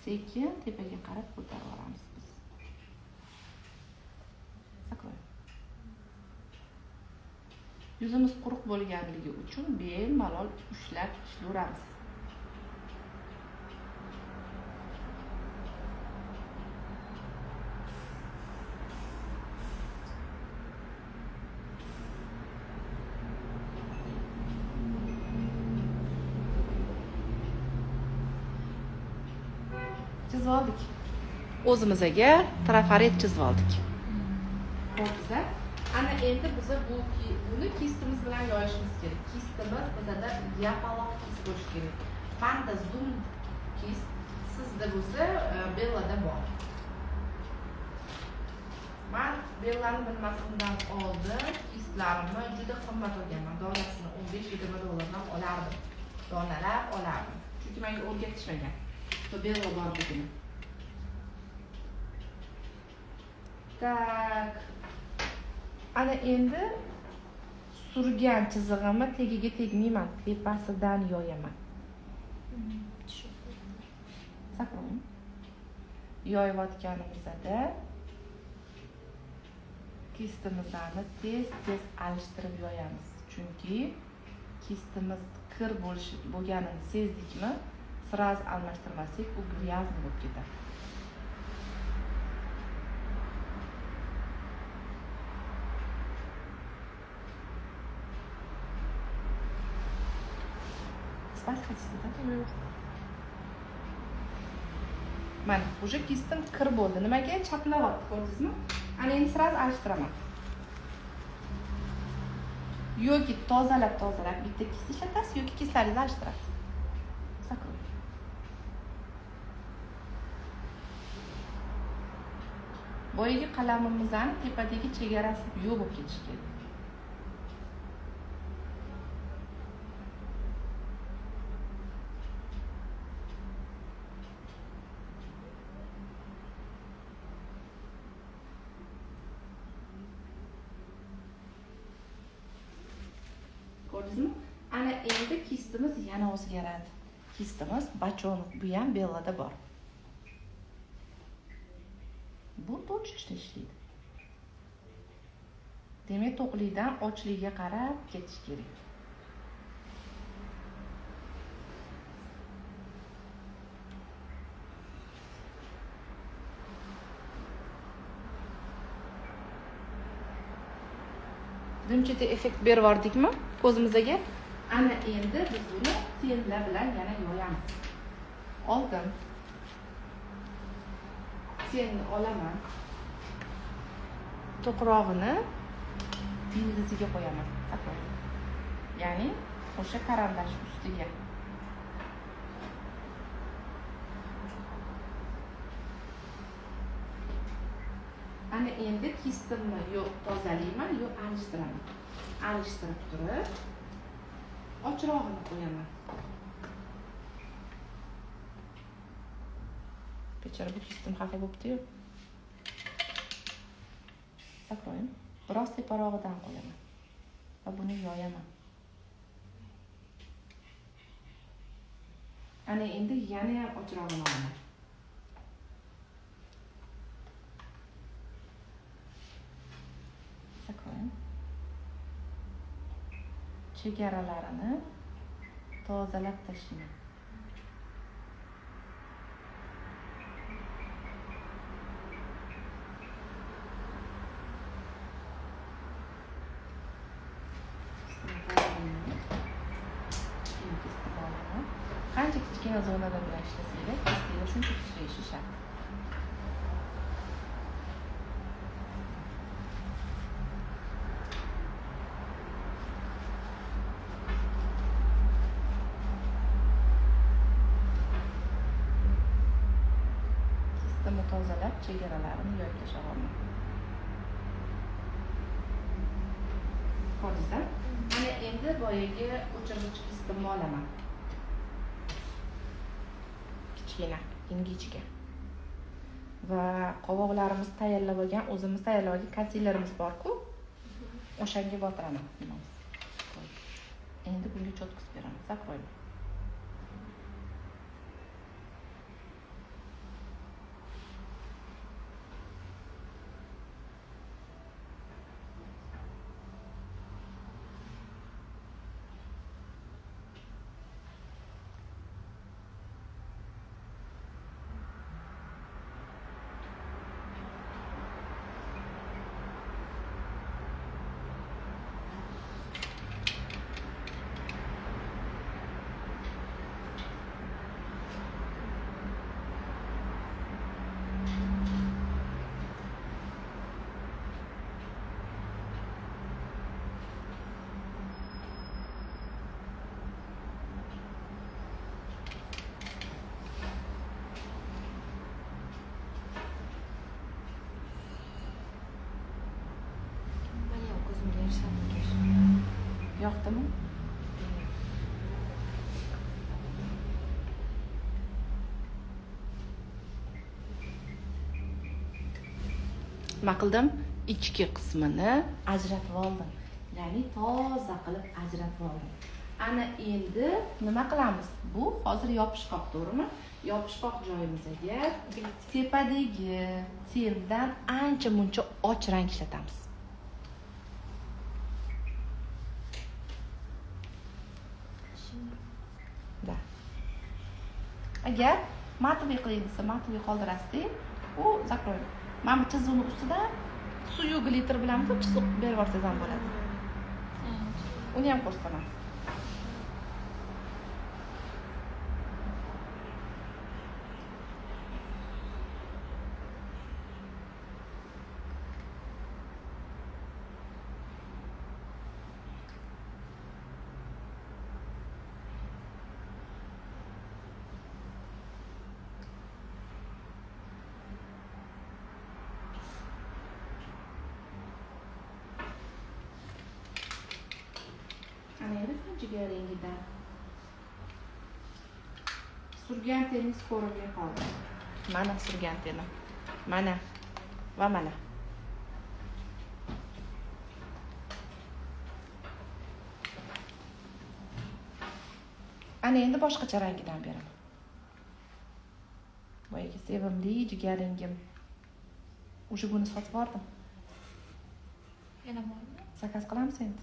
sekin tepaga qarab ko'tarib olamiz biz. Sakroyib. Yuzimiz quruq bo'lganligi uchun bemalol ushlab ishlayveramiz. Chizib oldik. O'zimizga trafaret chizib oldik. Xo'p, ana endi biz buni kistimiz bilan yoyishimiz kerak. Kistimiz bizda yapaloq kist bo'lishi kerak. Menda zoom kist, sizda bo'lsa Bellada bor. Men Bellani bilmasimdan oldin kistlarimni juda qimmat olganman. Donasini 15-20 dollardan olardim. Donalab olardim. Chunki menga o'rgatishmagan. Bello borligini. Tak. Ana endi surgan chizig'imni tagiga tegmayman, tepasidan yoyaman. Sakroyim. Yoyayotganimizda kistimizni tez alishtirib yoyamiz. Chunki kistimiz kir bo'lganini sezdikmi, sraz almashtirmasak, u gryazniy bo'lib ketadi. Spать хотите, да? Mana, уже kistim kir bo'ldi. Nimaga chaplayapti, ko'rdingizmi? Ana endi sirasi almashtiraman. Yoki tozalab bitta kis ishlatasiz, yoki kislaringizni alishtirasiz. Sakroy. Boyagi qalamimizning tepadagi chegarasi yo'q bo'lib ketishi kerak. Ko'rdingizmi? Ana endi kistimiz yana o'zgaradi. Kistimiz bachonov, bu ham bellada bor. Bu to'chishda ishlaydi. Demak, to'qlikdan ochligiga qarab ketish kerak. Dimchita effekt berib yordikmi ko'zimizga? Ana endi biz buni senlar bilan yana yoyamiz. Oldim. Senni olaman. To'qrog'ini ildiziga qo'yaman. Ya'ni o'sha karandash ustiga. Ana endi kistimni yo'q tozalayman, yo'q alishtiraman. Alishtirib turib, ochrog'ini qo'yaman. Bechora bu kistim xafa bo'libdi-yu. Sakroyim. Biroz teparog'idan qo'yaman. Va buni yoyaman. Ana endi yana ham ochrog'ini olaman. Sakroyim. Chegaralarini tozalab tashlayman. Qancha kichkina zonada bilan ishlasanglar, kistinglar shuncha kichrayishi shart. Kistimni tozalab, chegaralarini yoyib tashlamoqman. Ko'rdingizmi? Mana endi boyagi o'chirg'ich kistimni olaman. Kichkina, ingichka. Va qovoqlarimiz tayyorlab olgan, o'zimiz tayyorlab olgan konsilerimiz bor-ku, o'shanga botiraman. Endi bunga cho'tkis beraman. Sakroyman. Yoqdimi? Nima qildim? Ichki qismini ajratib oldim. Ya'ni toza qilib ajratib oldim. Ana endi nima qilamiz? Bu hozir yopishqoq, to'g'rimi? Yopishqoq joyimizga tepadagi tendan ancha muncha och rang ishlatamiz. Agar matviy qiling desa, matviy qoldirasiz-da. U zakroy. Mana bu chizuvni ustida suyu glitr bilan chiziq berib yuborsangiz ham bo'ladi. Uni ham ko'rsataman. jigaringidan. Surgan teringiz ko'rinmay qoldi. Mana surgan teri. Mana va mana. Ana endi boshqacha rangidan beraman. Boyagi sevimli jigaringim. O'sha buni sotib oldim. Yana bormi? Zakaz qilamiz endi.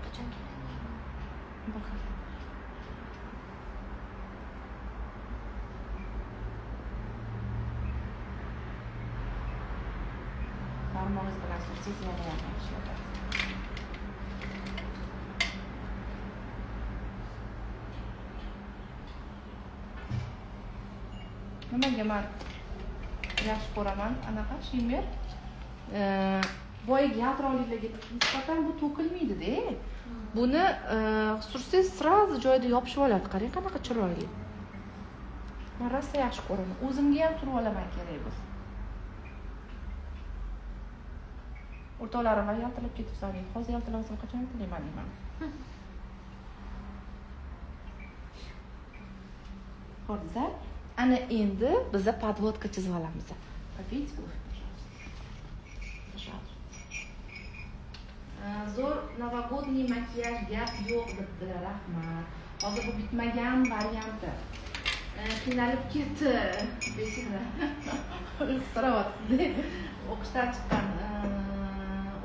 Qachon keladi? Bakın. Parmağınız bilan sürtsangiz yana yaxshi. Nimaga men yaxshi ko'raman anaqa shimmer. Boyagi yaltiroqliklarga nisbatan bu to'kilmaydi-da. Buni sursangiz sразу joyida yopishib oladi. Qarang qanaqa chiroyli. Men rosa yaxshi ko'raman. O'zimga ham surib olaman kerak bo'lsa. O'rtalarim yaltirab ketib solgan. Hozir yaltiramsam qachon yaltirayman deyman. Xo'p, ana endi biz podvodka chizib olamiz. Попейте кофе, пожалуйста. Zo'r новогодний makiyaj gap yo'q debdilar, rahmat. Hozir bu bitmagan varianti. Qiynalib ketdi. Bechora. Uyqusirayapti. O'qishdan chiqqan.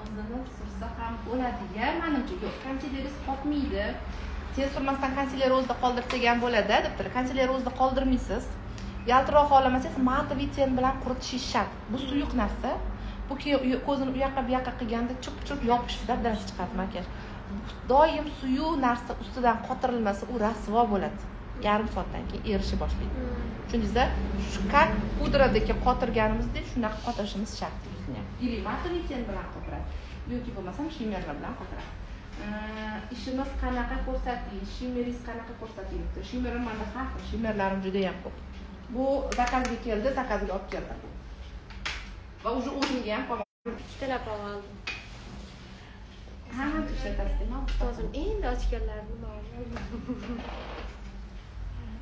O'zini sursa ham bo'ladi-ya, menimcha yo'q. Konsileringiz qotmaydi. Sen surmasdan konsiler o'zida qoldirsak ham bo'ladi, debdilar. Konsiler o'zida qoldirmaysiz. Yaltiroq xohlamasangiz matoviy ten bilan quritishingiz shart. Bu suyuq narsa. Bu ko'zini u yoqqa bu yoqqa qilganda chup-chup yopishib darasi chiqadi makiyaj. Doim suyuq narsa ustidan qotirilmasa, u rasvo bo'ladi. Yarim soatdan keyin erishib boshlaydi. Tushundingizda? Shu kak pudradagi qotirganimizdek shunaqa qotirishimiz shart yuzni ham. Ili matoviy ten bilan qotiradi. Yoki bo'lmasam shimmerlar bilan qotiradi. Ishimiz qanaqa ko'rsating, shimmeringiz qanaqa ko'rsating. Shimmerim menda har xil, shimmerlarim juda ham ko'p. Bu zakazga keldi, zakazga olib keldim. Va уже o'zimga ham Ishtalab oldim. Hamma ishlatasiz, nima? Ustozim endi ochganlarni ma'lum.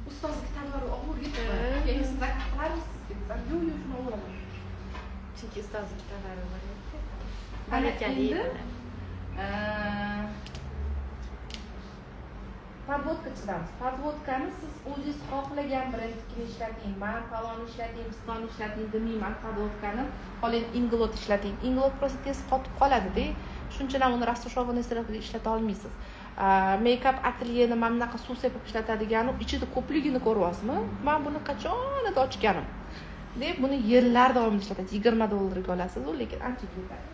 Ustozga tanlari og'ir ketdi. Keyin siz zakaz qilarsiz, deb yo'q, shuni olaman. Chunki ustozim tanlari bor. Barakali. Podvodka chizamiz. Podvodkani siz o'zingiz xohlagan brendnikini ishlating. Men falon ishlating, piston ishlating demayman. Podvodkani qoling Inglot ishlating. Inglot просто tez qotib qoladi-da. Shuncha uni rastoshovni sifatida ishlata olmaysiz. Make-up atelyeni mana bunaqa suv sepib ishlatadigani ichida ko'pligini ko'ryapsizmi? Men buni qachon ochganim. Deb buni yillar davomida ishlatasiz. $20 olasiz, lekin ancha ketadi.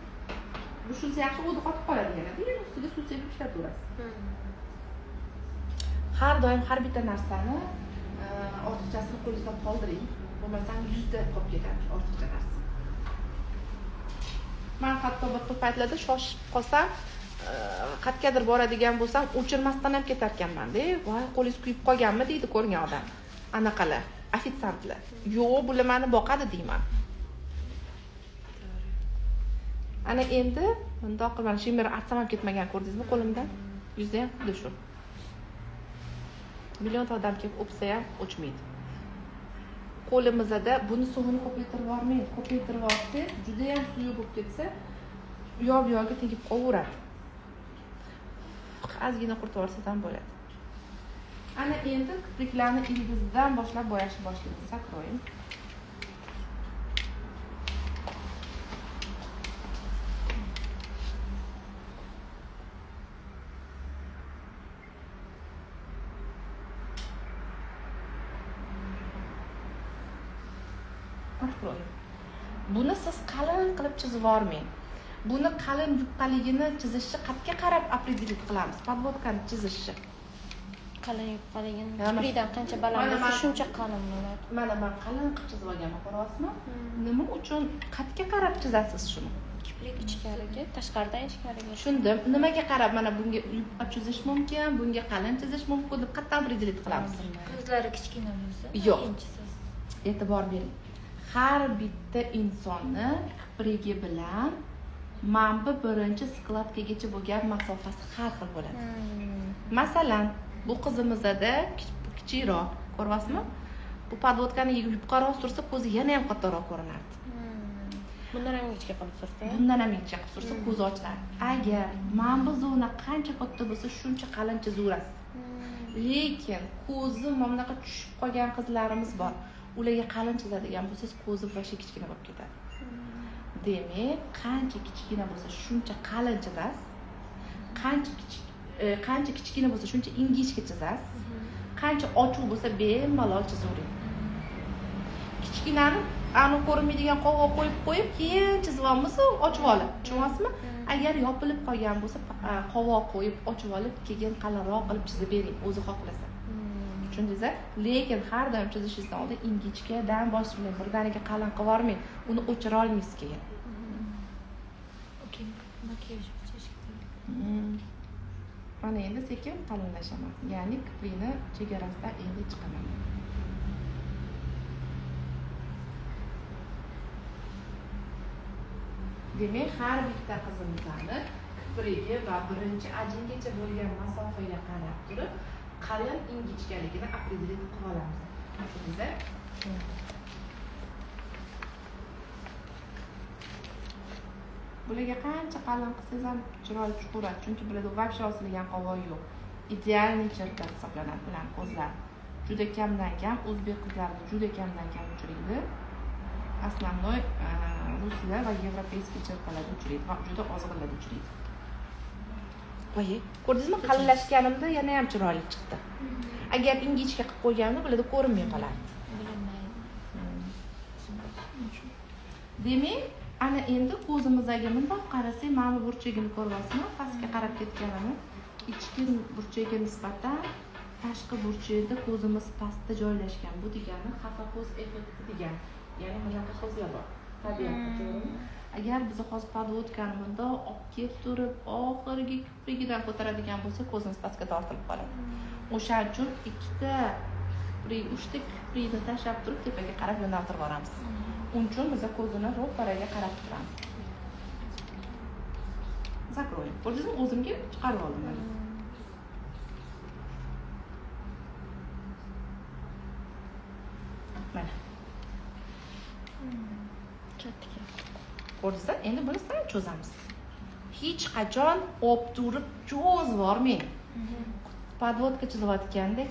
Bu shuncha yaxshi o'zi qotib qoladi yana-da. Ustiga suv sepib ishlataverasiz. Har doim har bitta narsani ortiqchasini qo'lingizda qoldiring. Bo'lmasam yuzda qolib ketadi ortiqcha narsa. Men hatto bir paytlarda shoshib qolsam, qayergadir boradigan bo'lsam, o'chirmasdan ham ketar ekanman-da. Voy, qo'lingiz kuyib qolganmi deydi ko'rgan odam. Anaqalar, ofitsiantlar. Yo'q, bular meni boqadi deyman. Ana endi bundoq qilman, shimmer atsam ham ketmagan ko'rdingizmi qo'limdan? Yuzda ham xuddi shu. Million odam kelib o'psa ham o'chmaydi. Qo'limizda buni suvini ko'paytirib yubormang. Ko'paytirib yuborsangiz, juda ham suyuq bo'lib ketsa, yo'q-yo'g'iga tegib qolaveradi. Ozgina quritib yuborsangiz ham bo'ladi. Ana endi kipriklarni ildizdan boshlab bo'yashni boshlaymiz. Sakroying. Buni siz qalin qilib chizib yubormang. Buni qalin yupqaligini chizishni qatga qarab определить qilamiz. Podvodkani chizishni. Qalin yupqaligini kipridan qancha baland bo'lsa, shuncha qalin bo'ladi. Mana men qalin qilib chizib olganman, ko'ryapsizmi? Nima uchun qatga qarab chizasiz shuni? Kiprik ichkariga, tashqaridan ichkariga. Tushundim. Nimaga qarab mana bunga yupqa chizish mumkin, bunga qalin chizish mumkin deb qattan определить qilamiz. Ko'zlari kichkina bo'lsa, Yo'q. ikkinchisiz. E'tibor bering. Har bitta insonni kiprigi bilan manba birinchi skladkagacha bo'lgan masofasi har xil bo'ladi. Masalan, bu qizimizda kichikroq, ko'ryapsizmi? Bu podvodkani yupqaroq sursa, ko'zi yana ham kattaroq ko'rinardi. Bundan ham ingichka qilib sursa, Bundan ham ingichka qilib sursa, ko'zi ochiladi. Agar manba zona qancha katta bo'lsa, shuncha qalin chizurasiz. Lekin ko'zi mana bunaqa tushib qolgan qizlarimiz bor. Ularga qalin chizadigan bo'lsangiz, ko'zi vasha kichkina bo'lib ketadi. Demak, qancha kichkina bo'lsa, shuncha qalin chizasiz. Qancha kichkina bo'lsa, shuncha ingichka chizasiz. Qancha ochiq bo'lsa, bemalol chizavering. Kichkinani anu ko'rinmaydigan qog'oz qo'yib, keyin chizib olmasa, ochib olib. Tushunyapsizmi? Agar yopilib qolgan bo'lsa, qog'oz qo'yib, ochib olib, keyin qalinroq qilib chizib bering, o'zi xohlasa. Tushundingizmi? Lekin har doim chizishingizdan oldin ingichkadan boshlang. Birdaniga qalin qilib yormang. Uni o'chira olmaysiz keyin. Okey, makiyaj qilish kerak. Mana endi sekin qalinlashaman. Ya'ni kiprikni chegarasidan endi chiqaman. Demak, har bitta qizimizning kiprigi va birinchi ajingacha bo'lgan masofaga qarab turib, qalin ingichkaligini определить qilib olamiz. Tushundingizmi? Bularga qancha qalin qilsangiz ham chiroyli chiqaveradi, chunki bularda вообще osilgan qog'oz yo'q. Idealniy cherta hisoblanadi bular ko'zlar. Juda kamdan kam o'zbek qizlarida juda kamdan kam uchraydi. Основной ruslar va yevropeyskiy chertalarda uchraydi va juda ozg'inlarda uchraydi. Voy, ko'rdingizmi? Qalinlashganimda yana ham chiroyli chiqdi. Agar ingichka qilib qo'yganimda bularda ko'rinmay qoladi. Demak, ana endi ko'zimizdagi bundoq qarasak, mana burchagini ko'ryapsizmi? Pastga qarab ketganini, ichki burchagiga nisbatan tashqi burchagida ko'zimiz pastda joylashgan. Bu degani xafa ko'z effekti degani. Ya'ni bunaqa ko'zlar bor. Tabiatda to'g'rimi? Agar biz hozir podvodkani bundoq olib kelib turib, oxirgi kiprigidan ko'taradigan bo'lsa, ko'zimiz pastga tortilib qoladi. O'shaning uchun ikkita kiprik, uchta kiprikni tashlab turib, tepaga qarab yo'naltirib yuboramiz. Uning uchun biz ko'zini ro'paraga qarab turamiz. Zakroy. Ko'rdingizmi? O'zimga chiqarib oldim mana. Mana. chatga. Ko'rdingizmi? Endi buni sal cho'zamiz. Hech qachon olib turib cho'zib yormang. Podvodka chizyotganda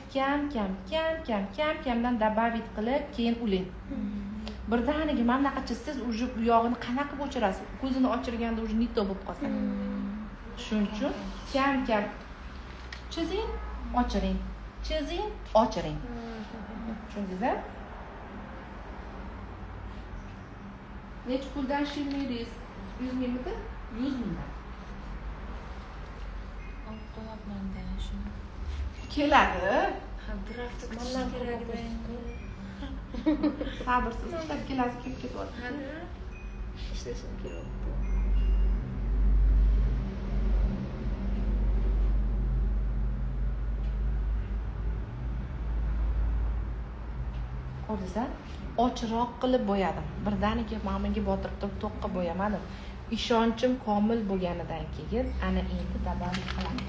kam-kamdan добавить qilib, keyin uling. Birdaniga mana bunaqa chizsangiz, уже bu yog'ini qanaqa qilib o'chirasiz? Ko'zini ochirganda уже nito bo'lib qolsa. Shuning uchun kam-kam chizing, ochiring. Chizing, ochiring. Tushundingizmi? Necha puldan shilmaysiz? 100 mingmi? 100 mingdan. Olib qo'yapman-da shuni. Keladi. Ha, bir hafta kutish kerak endi. Sabrsiz ishlab kelasiz, kelib ketyapti. Hadi. Ishlashim kerak. Ko'rdingizmi? Ochiroq qilib bo'yadim. Birdaniga ma'minga botirib turib to'qqa bo'yamadim. Ishonchim komil bo'lganidan keyin ana endi dabalik qilaman.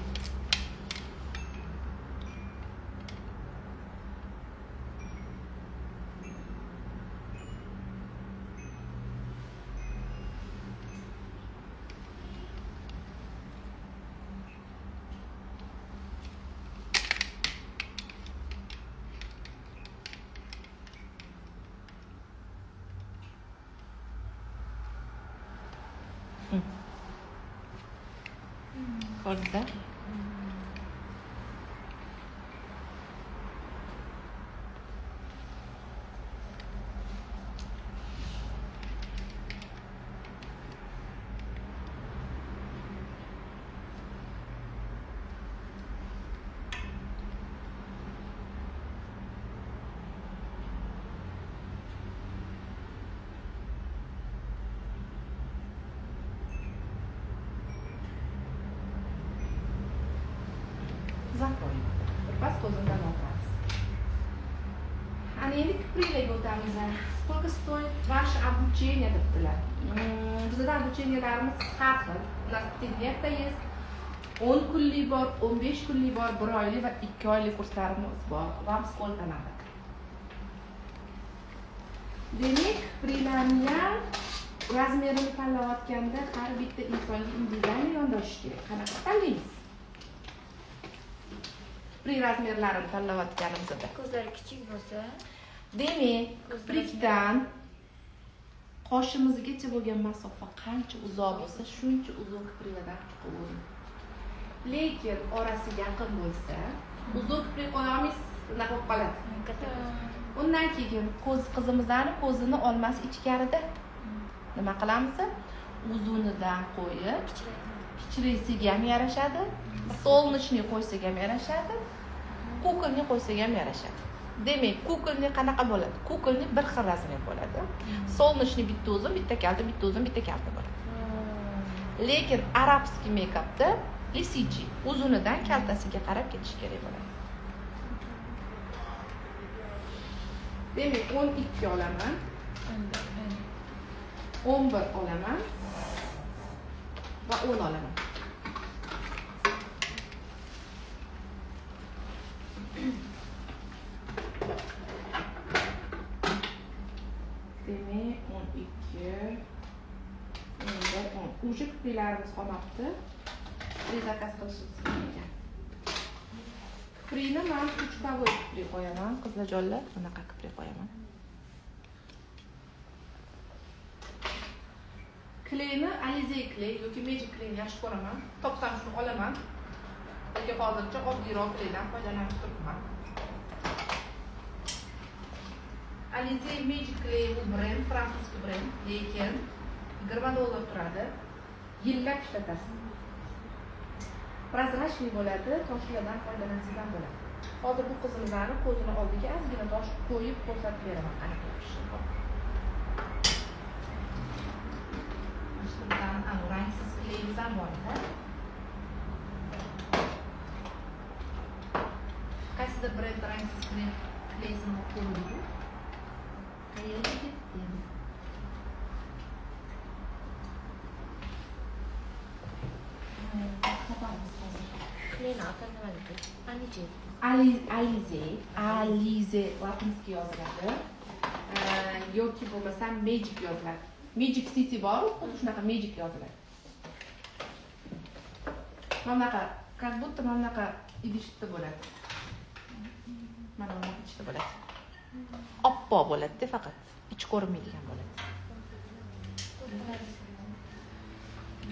Ko'rdingizmi? закроем. Birpas ko'zimdan olamiz. Ana endi kipriklarga o'tamiz. Сколько стоит ваше обучение debdilar. Bizda обучениеlarimiz har xil. У нас PDF-da есть 10 kunlik bor, 15 kunlik bor, 1 oylik va 2 oylik kurslarimiz bor. Вам сколько надо? Demak, kipriklarni ham razmerini tanlayotganda har bitta insonga individual yondoshish kerak. Qanaqa tanlaymiz? Kiprik razmerlarini tanlayotganimizda Ko'zlari kichik bo'lsa, demak, kiprikdan qoshimizgacha bo'lgan masofa qancha uzoq bo'lsa, shuncha uzoq kipriklardan qo'ying. Lekin orasi yaqin bo'lsa, uzoq kiprik qo'yamiz, unaqa bo'lib qoladi. Undan keyin qizimizning ko'zini olmasi ichkarida nima qilamiz? Uzunidan qo'yib, kichraysiga ham yarashadi, solnishni qo'ysaga ham yarashadi, kukulni qo'ysaga ham yarashadi. Demak, kukulni qanaqa bo'ladi? Kukulni bir xil razmer bo'ladi. Solnishni bitta uzun, bitta kalta, bitta uzun, bitta kalta bo'ladi. Lekin arabskiy meykapda lisichi uzunidan kaltasiga qarab ketish kerak bo'ladi. Demak, 12 olaman. 11 olaman va 10 olaman. Demek 12 10. Уже kipriklarimiz qolmabdi. Kiprik zakaz qilishimiz kerak. Kiprikni men 3 favor kiprik qo'yaman, qizlarjonlar, bunaqa kiprik qo'yaman. Kleyni Alizé kley yoki Magic kleyni yaxshi ko'raman. Topsam shuni olaman. Yoki hozircha oddiyroq kleydan foydalanib turibman. Alizé Magic Clay bu brend, fransuz brend, lekin $20 turadi. Yillab ishlatasiz. Prozrachniy bo'ladi, toshlardan foydalansangiz ham bo'ladi. Hozir bu qizimizning ko'zini oldiga ozgina tosh qo'yib ko'rsatib beraman qanaqa ishini. Mana shu rangsiz klayimiz ham bor-da. Qaysidir brend rangsiz klaysini qo'ydim. Qayerga ketdim? Kleyni oti nima dedi? Alizé latinskiy yoziladi. Yoki bo'lmasa Magic yoziladi. Magic City bor, xuddi shunaqa Magic yoziladi. Mana как будто mana idishda bo'ladi. Mana bunaqa idishda bo'ladi. Oppoq bo'ladi-da, faqat ich ko'rinmaydigan bo'ladi.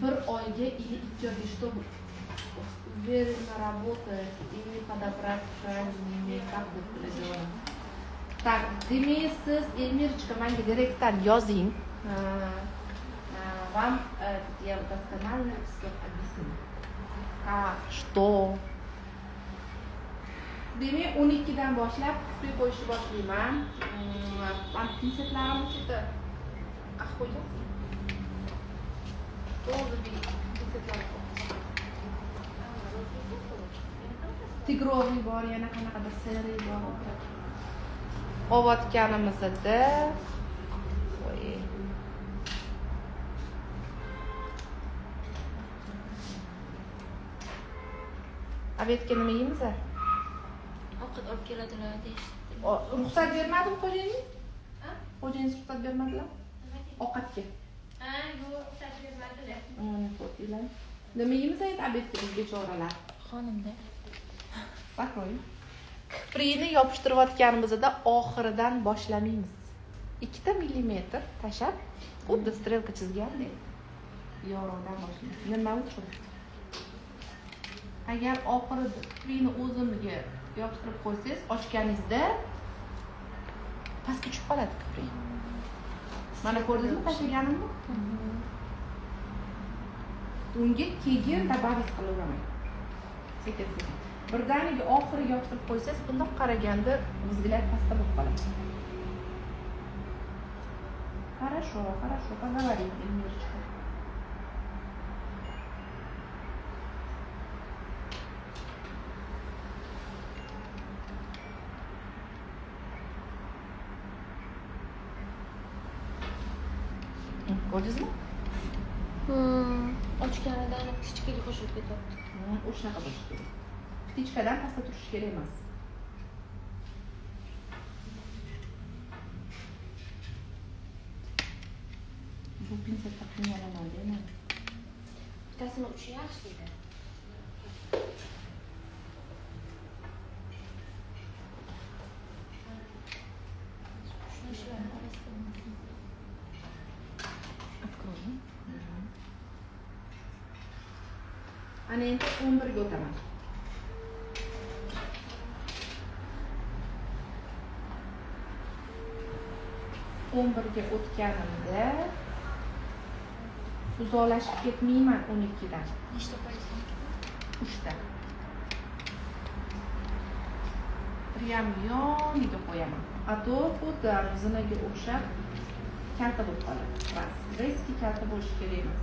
Bir oyga или 2 oyga чтобы уверенно работать и подобрать правильный мейкап для дела. Так, demak siz Elmirchka menga direktdan yozing. Вам я досконально все объясню. Что? Demak, 12 dan boshlab kiprik qo'yishni boshlayman. Pinsetlarimni juda qo'ygan. To'g'ri pinsetlar. Tigrovli bor, yana qanaqadir seriy bor. Ovotganimizda obedga nima yeymiz? ovqat olib keladilar deyishdi. Ruxsat bermadimi xo'jayiningiz? Xo'jayingiz ruxsat bermadilar? Ovqatga. Yo'q, ruxsat bermadilar. Xo'plar. Nima yeymiz endi obedga biz bechoralar? Xonimda. Sakroy. Kiprikni yopishtirayotganimizda oxiridan boshlamaymiz. 2 millimetr tashab, xuddi strelka chizgandek yorug'dan boshlaymiz. Nima uchun? Agar oxirida kiprikni o'zimiga yopishtirib qo'ysangiz, ochganingizda pastga tushib qoladi kiprik. Mana ko'rdingizmi tashlaganimni? Unga keyin добавить qilavermang. Sekin-sekin. Birdaniga oxiriga yopishtirib qo'ysangiz, bundoq qaraganda bizgilar pastda bo'lib qoladi. Хорошо, поговорим, Эльмирочка. Ko'rdingizmi? Ochganida aniq kichikaga qo'shilib ketyapti. O'shunaqa bo'lishi kerak. Птичкаdan pastda turishi kerak emas. Bu pinsetda qiynalaman deyman. Bittasini uchi yaxshi deydi. Ana endi 11 ga o'taman. 11 ga o'tganimda uzoqlashib ketmayman 12 dan. Nechta qo'yasan? 3 ta. Priyam yoniga qo'yaman. A to xuddi zinaga o'xshab kalta bo'lib qoladi. Ras, reski kalta bo'lishi kerak emas.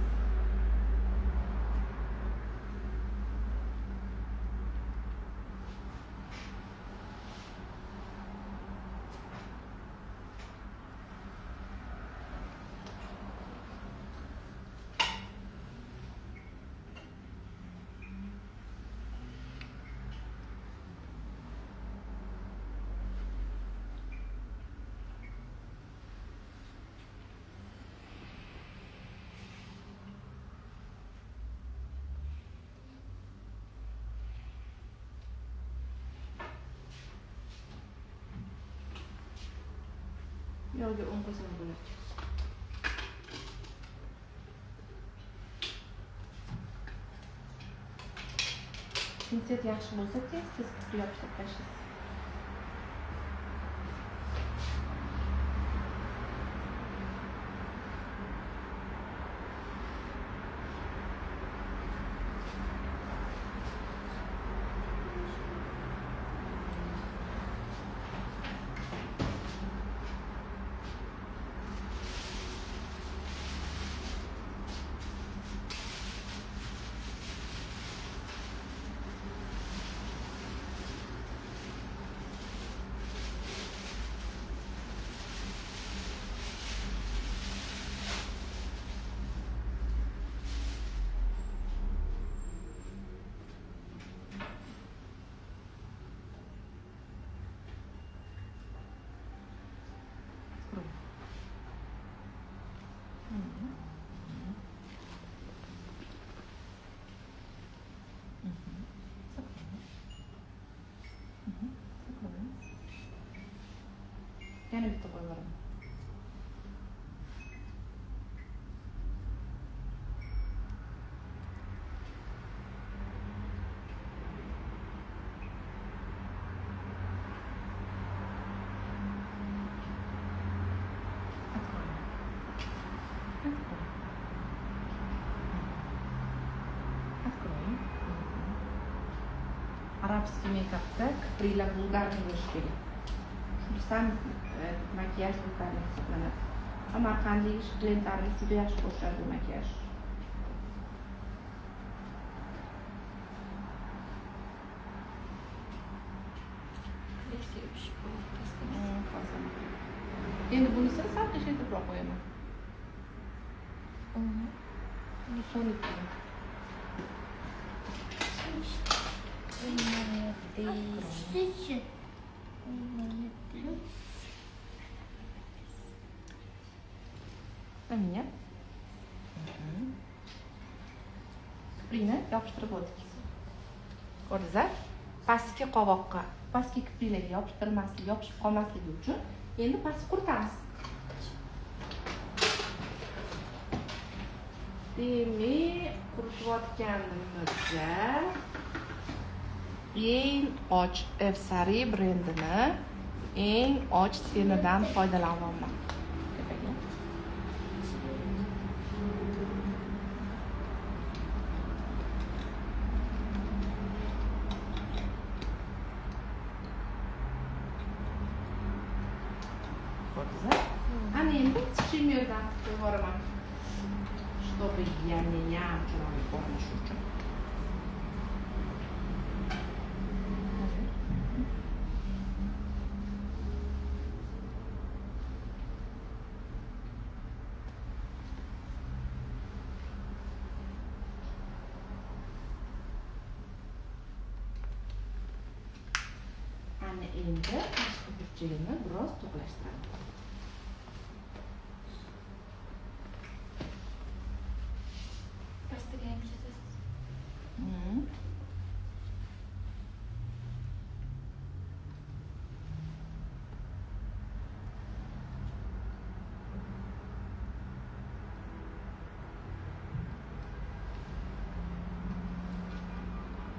Yo'lga o'ng qo'ysam bo'ladi. Pinset yaxshi bo'lsa, tez yopishtirib tashlaysiz. Yana bitta qo'yib yuboraman. Arabskiy meykapda kipriklar vulgarniy bo'lishi kerak. Shundan makiyaj vulgarniy hisoblanadi. Samarqandlik klientlarimiz juda yaxshi ko'rishadi bu makiyaj. Endi bunisini sal qiyshaytirib qo'yaman. So'nib Aminya. Kiprikni yopishtirib o'tdik. Ko'rdingizlar? Pastki qovoqqa, pastki kipriklarga yopishib qolmasligi uchun endi pastni quritamiz. Demak, quritayotganimizda eng och Evsari brendini eng och tenidan foydalanyapman. Ana endi shimmerdan qo'yib yuboraman. Чтобы я меня chiroyli ko'rinish uchun. endi tashqi burchagini biroz to'g'rilashtiramiz. Pastaga ham chizasiz.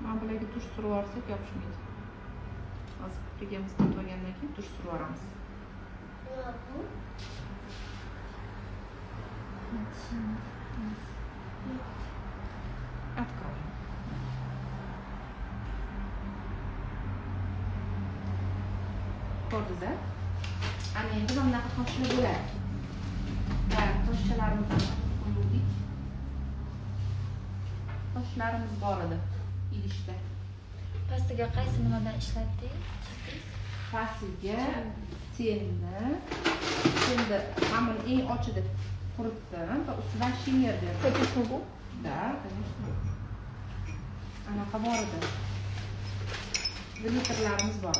Mana bularga tush surib olsak yopishmaydi. Hozir kiprigimizni tutib olgandan keyin tush surib olamiz. Откроем. Ko'rdingiz-a? Ana endi mana bunaqa toshlar bo'ladi. Toshchalarimizni qo'ydik. Toshlarimiz bor edi idishda. Pastaga qaysi nimadan ishlatding? Pastiga tenni, endi hamon eng ochida quritdim va ustidan shimmer berdim. Конечно, bu. Да, конечно. Anaqa bor edi. Glitterlarimiz bor.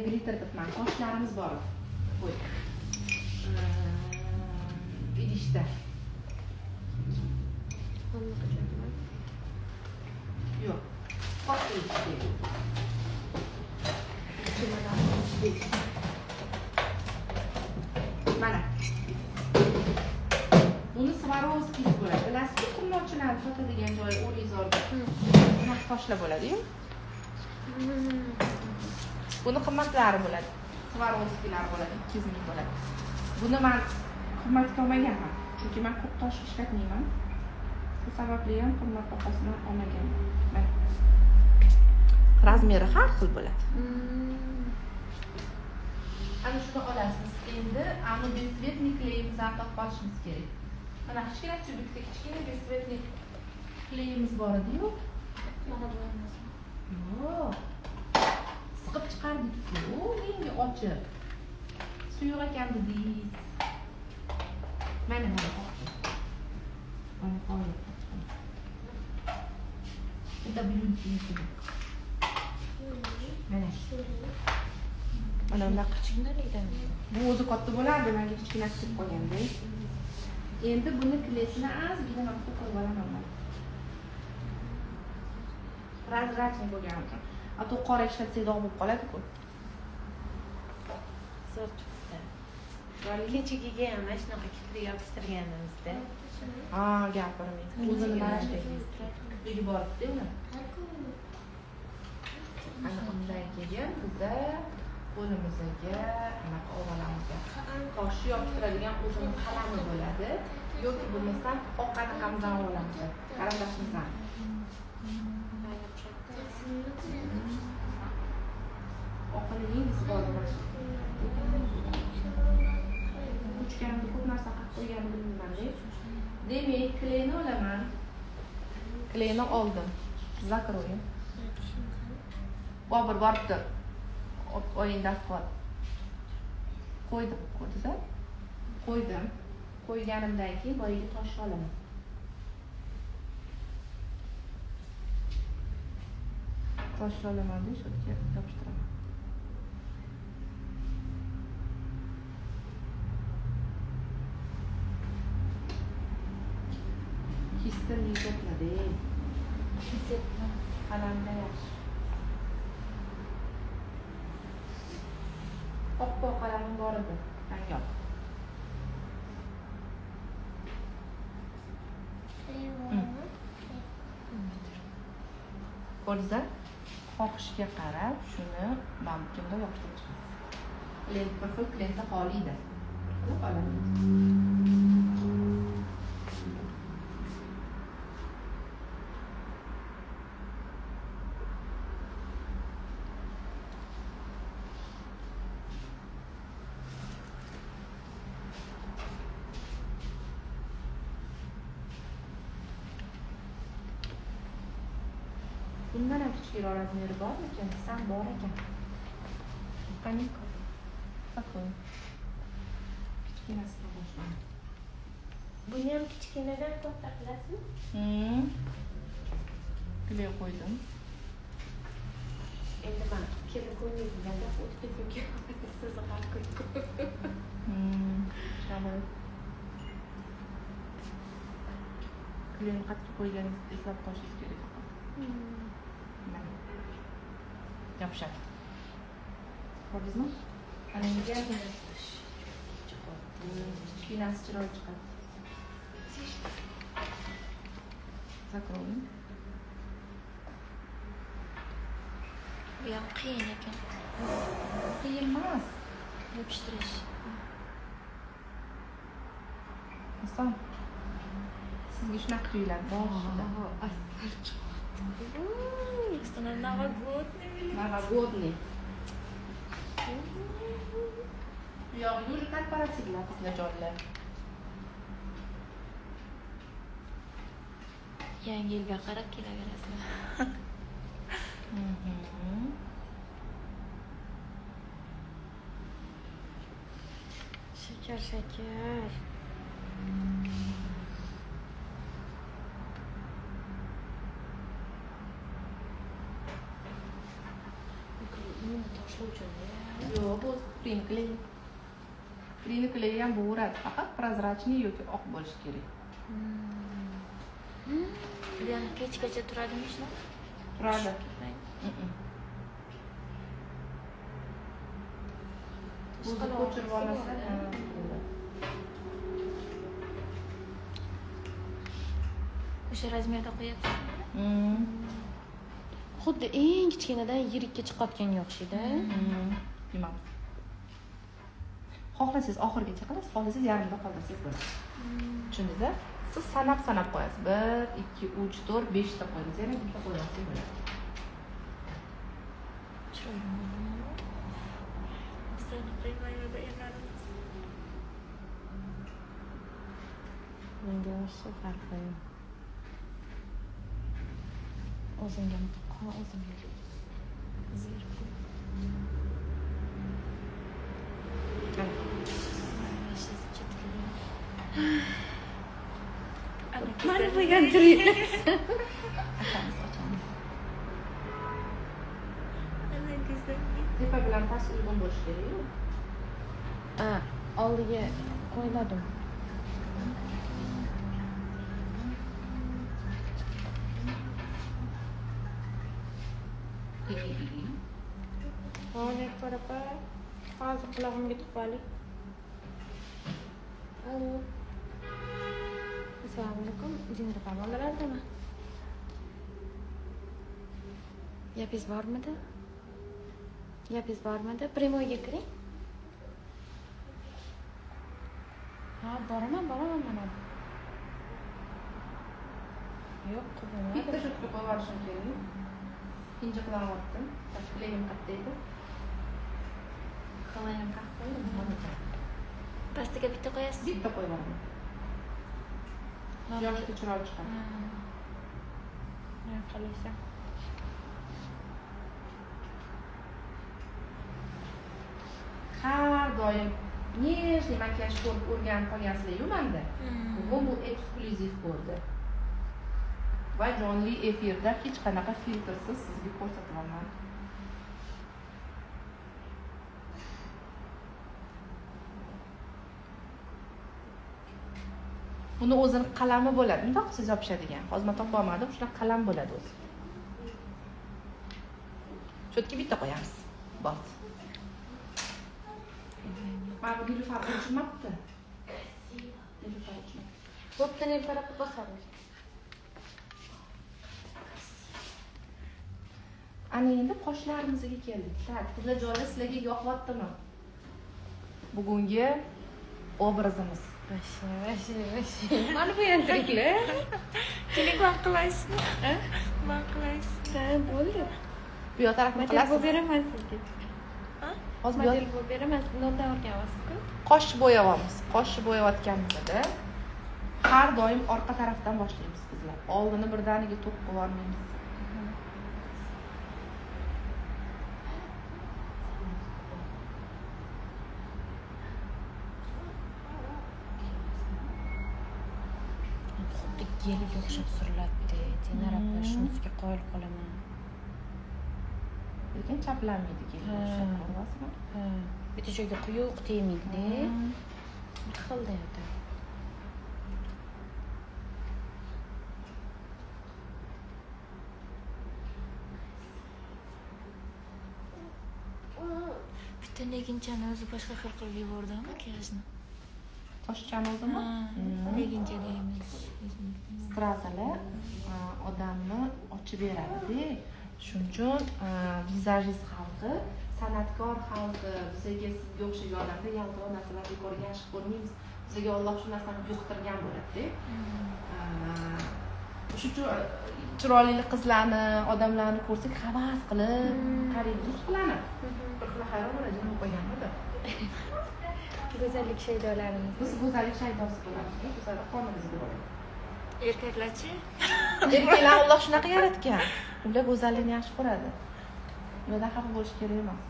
Glitter bitman, toshlarimiz bor. Qo'y. Idishda. Yo'q. Qop idishda. Mana. Buni Swarovski bo'ladi. Bilasizmi, qumlovchilar sotadigan joyi O'rizorda. Bunaqa toshlar bo'ladi-yu. Buni qimmatlari bo'ladi. Swarovskilar bo'ladi, 200 ming bo'ladi. Buni men qimmatga olmaganman. Chunki men ko'p tosh ishlatmayman. Shu sababli ham qimmat bahosidan olmaganman. Mana. Razmeri har xil bo'ladi. Ana shuni olasiz. Endi ana besvetnik kleyimizni topib olishimiz kerak. Mana kichkina tyubikda kichkina besvetnik kleyimiz bor edi-yu. Mana bu emasmi? Yo'q. Siqib chiqardik-ku, menga ochib. Suyuq ekan dedingiz. Mana mana qo'yib. Bitta bilinchi. Mana shu. Mana bunaqa Kichkinalikdan. Bu o'zi katta bo'lardi, menga kichkina qilib qo'yganda. Endi buni klesini ozgina vaqtda qo'yib olaman. Prozrachniy bo'lgan ekan. A to qora ishlatsak dog' bo'lib qoladi-ku. Zo'r chiqdi. Kechagiga ham mana shunaqa kiprik yopishtirganimizda. Ha, gapirmaydi. O'zini mana kiprigi bor edi uni. Ana undan keyin biza qo'limizga anaqa olamiz. Toshni yopishtiradigan o'zini qalami bo'ladi. Yoki bo'lmasa oqani hamdan olamiz. Qarindashimizdan. Oqini yengisi bor emas. Uchganimda ko'p narsa qilib qo'yganimni bilmayman-da. Demak, kleyni olaman. Kleyni oldim. Zakroyim. Bobur boribdi. O'yinda qol. Qo'ydim, ko'rdingiz-a? Qo'ydim. Qo'yganimdan keyin boyiga tosh olaman. Tosh olaman deb shunga yopishtiraman. Kistirni to'pladi. Qalamda yaxshi. Oppoq qalamim bor edi. Tangoq. Ko'rdingiz-a? Xohishga qarab shuni mamkinda yopishtirib chiqasiz. Lent bir xil lenta xoliydi. Qoladi. Bundan ham kichikroq razmeri bormikan? Desam bor ekan. Qani? Bakın. Kichkinasiga boshlayman. Buni ham kichkinadan katta qilasizmi? kley qo'ydim. Endi mana kelin ko'ngil deganda o'tib ketgunga sizni hal qilib. Shamoy. Kleyni qattiq qo'yganingizni eslab qolishingiz kerak. Mana. Yopishadi. Ko'rdingizmi? Ana endi Kinasi chiroyli chiqadi. Zakroyim. Bu ham qiyin ekan. Qiyin emas. Yopishtirish. Inson sizga shunaqa tuyuladi boshida. Новогодний. Bu yog'i уже korporativlar qizlarjonlar. Yangi yilga qarab kelaverasizlar. Shakar, shakar. Uni tashlovchi. Yo'q, bu prinkli. Prinkli ham bo'radi, faqat prozrachniy yoki oq bo'lishi kerak. Bular kechgacha turadimi ishlar? Turadi. O'zi ko'chirib olmasa, o'sha razmerda qo'yapsizmi? Xuddi eng kichkinadan yirikka chiqayotganga o'xshaydi. Bilamiz. Xohlasangiz oxirigacha qilasiz, xohlasangiz yarimda qoldirasiz bo'ladi. Tushundingizmi? Siz sanab qo'yasiz. 1, 2, 3, 4, 5 ta qo'yasiz. Yana bitta qo'yasiz bo'ladi. Chiroyli. Bizlarni qo'ymaydi ekanimiz. Menga o'sha farqi. O'zimga mutlaqo o'zimga. Zirku. Mana bu yandiring. Tepa bilan past uyg'un bo'lishi kerak-ku. Oldiga qo'yladim. Hozir qarapa. Hozir qulog'imga tiqib Alo. Assalomu alaykum. Dinra farmonlaridami? Yapingiz bormidi? Yapingiz bormidi? Primoyga kiring. Ha, boraman mana. Yo'q, qilmayman. Bitta shutga qo'yib olishim kerak. Inji qilamoqdim. Tashkilayim katta edi. Qalayim katta edi. Pastiga bitta qo'yasiz. Bitta qo'yib olaman. Yoshga chiroyli chiqadi. Ne qalaysan? Har doim nежный makiyaj ko'rib o'rganib qolgansizlar-yu menda. Bugun bu eksklyuziv ko'rdi. Va jonli efirda hech qanaqa filtrsiz sizga ko'rsatib olaman. Buni o'zini qalami bo'ladi. Bundoq siz yopishadigan. Hozir men topa olmadim, shunaqa qalam bo'ladi o'zi. Cho'tga bitta qo'yamiz. Bot. Mana bu Nilufar o'chmabdi. Nilufar o'chmabdi. Bo'pti, Nilufar opa bosamiz. Ana endi qoshlarimizga keldik. Tak, qizlar joyi sizlarga yoqyaptimi? Bugungi obrazimiz. Mana bu yandiriklar. Keling vaqt qilasizmi? Vaqt qilasizmi? Ha, bo'ldi. Bu yoq tarafni Model qilasiz. bo'lib beraman sizga. Hozir Model bo'lib beraman, siz noldan o'rganyapsiz-ku. qosh bo'yayapmiz. Qosh bo'yayotganimizda har doim orqa tarafdan boshlaymiz qizlar. Oldini birdaniga to'q qilib olmaymiz. xuddi gelga o'xshab suriladi. Tenarablar shunisiga qoyil qolaman. Lekin chaplanmaydi kelga o'xshab ko'ryapsizmi? Ha. Bitta joyga quyuq tegmaydi-da. Bir xilda yotadi. Bitta leginchani o'zi boshqa xil qilib yubordi makiyajni. Toshchani o'zimi? Legincha deymiz. Strazalar odamni ochib beradi-da. Shuning uchun vizajist xalqi, san'atkor xalqi bizga sizga o'xshagan odamda yaltiroq narsalarni ko'rgan yaxshi ko'rmaymiz. Bizga Alloh shu narsani yuqtirgan bo'ladi-da. Shuning uchun chiroyli qizlarni, odamlarni ko'rsak havas qilib, qaraymiz ustilanib. Bir xil hayron bo'ladi, nima qo'ygan bo'ladi. Go'zallik shaydolarimiz. Biz go'zallik shaydosi bo'lamiz, go'zallik qonimiz bo'ladi. Erkaklarchi? Erkaklar Alloh shunaqa yaratgan. Ular go'zallikni yaxshi ko'radi. Ularda xafa bo'lish kerak emas.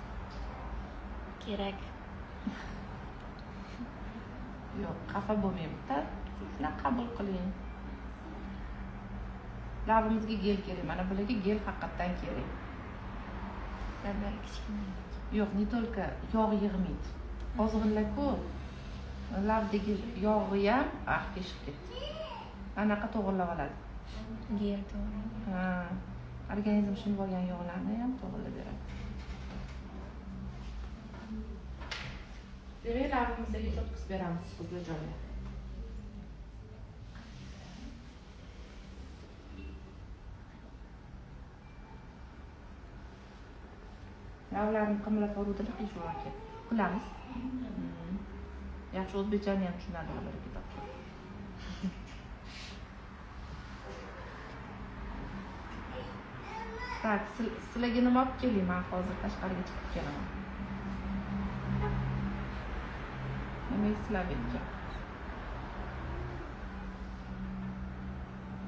Kerak. Yo'q, xafa bo'lmayman-da. Shuni qabul qiling. Labimizga gel kerak. Mana bularga gel haqiqatdan kerak. Lablar kichkina. Yo'q, не только yog' yig'maydi. Ozg'inlar ko'p. Labdagi yog'i ham teshib ketdi. Anaqa to'g'irlab oladi. Gel to'g'ri. Ha. Organizm shunday bo'lgan yog'larni ham to'g'irlab beradi. Demak, labimizga cho'tkis beramiz qizlar joyga. Lablarni qimlab oluvdilar, hech bo'lmaydi. Qilamiz. Yaxshi o'zbekchani ham tushunadilar bir kitob. Tak, sizlarga nima olib keling? Men hozir tashqariga chiqib kelaman. Nima sizlar bergan?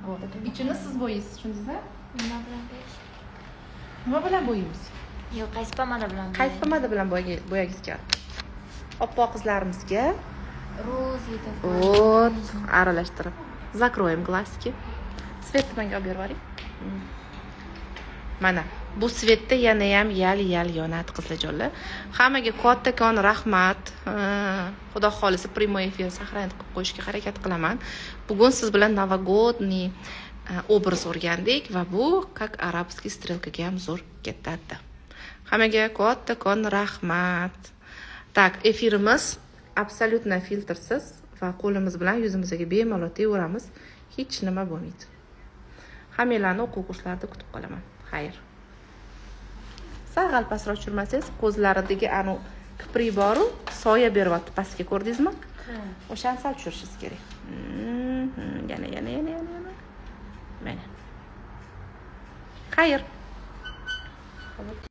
Bo'ldi. Ichini siz bo'yaysiz, tushundingizmi? Nima bilan bo'yash? Nima bilan bo'yaymiz? Yo'q, qaysi pomada bilan? Qaysi pomada bilan bo'yagingiz kerak? Oppoq qizlarimizga Rozeta. вот aralashtirib. Закроем глазки. Svet menga olib berib yuboring. Mana bu svetda yana ham yal yonadi qizlarjonlar. Hammaga kattakon rahmat. Xudo xolisa prямой efir saqlanib qo'yishga harakat qilaman. Bugun siz bilan novogodniy obraz o'rgandik va bu как arabskiy strelkaga ham zo'r ketadi. Hammaga kattakon rahmat. Tak, efirimiz absolyutno filtrsiz va qo'limiz bilan yuzimizga bemalol tevaveramiz. Hech nima bo'lmaydi. Hammalarni o'quv kurslarida kutib qolaman. Xayr. Sal pastroq tushirmasangiz, ko'zlaridagi anu kiprik boru, soya beryapti pastga, ko'rdingizmi? Ha. O'shani sal tushirishingiz kerak. Yana. Mana. Xayr.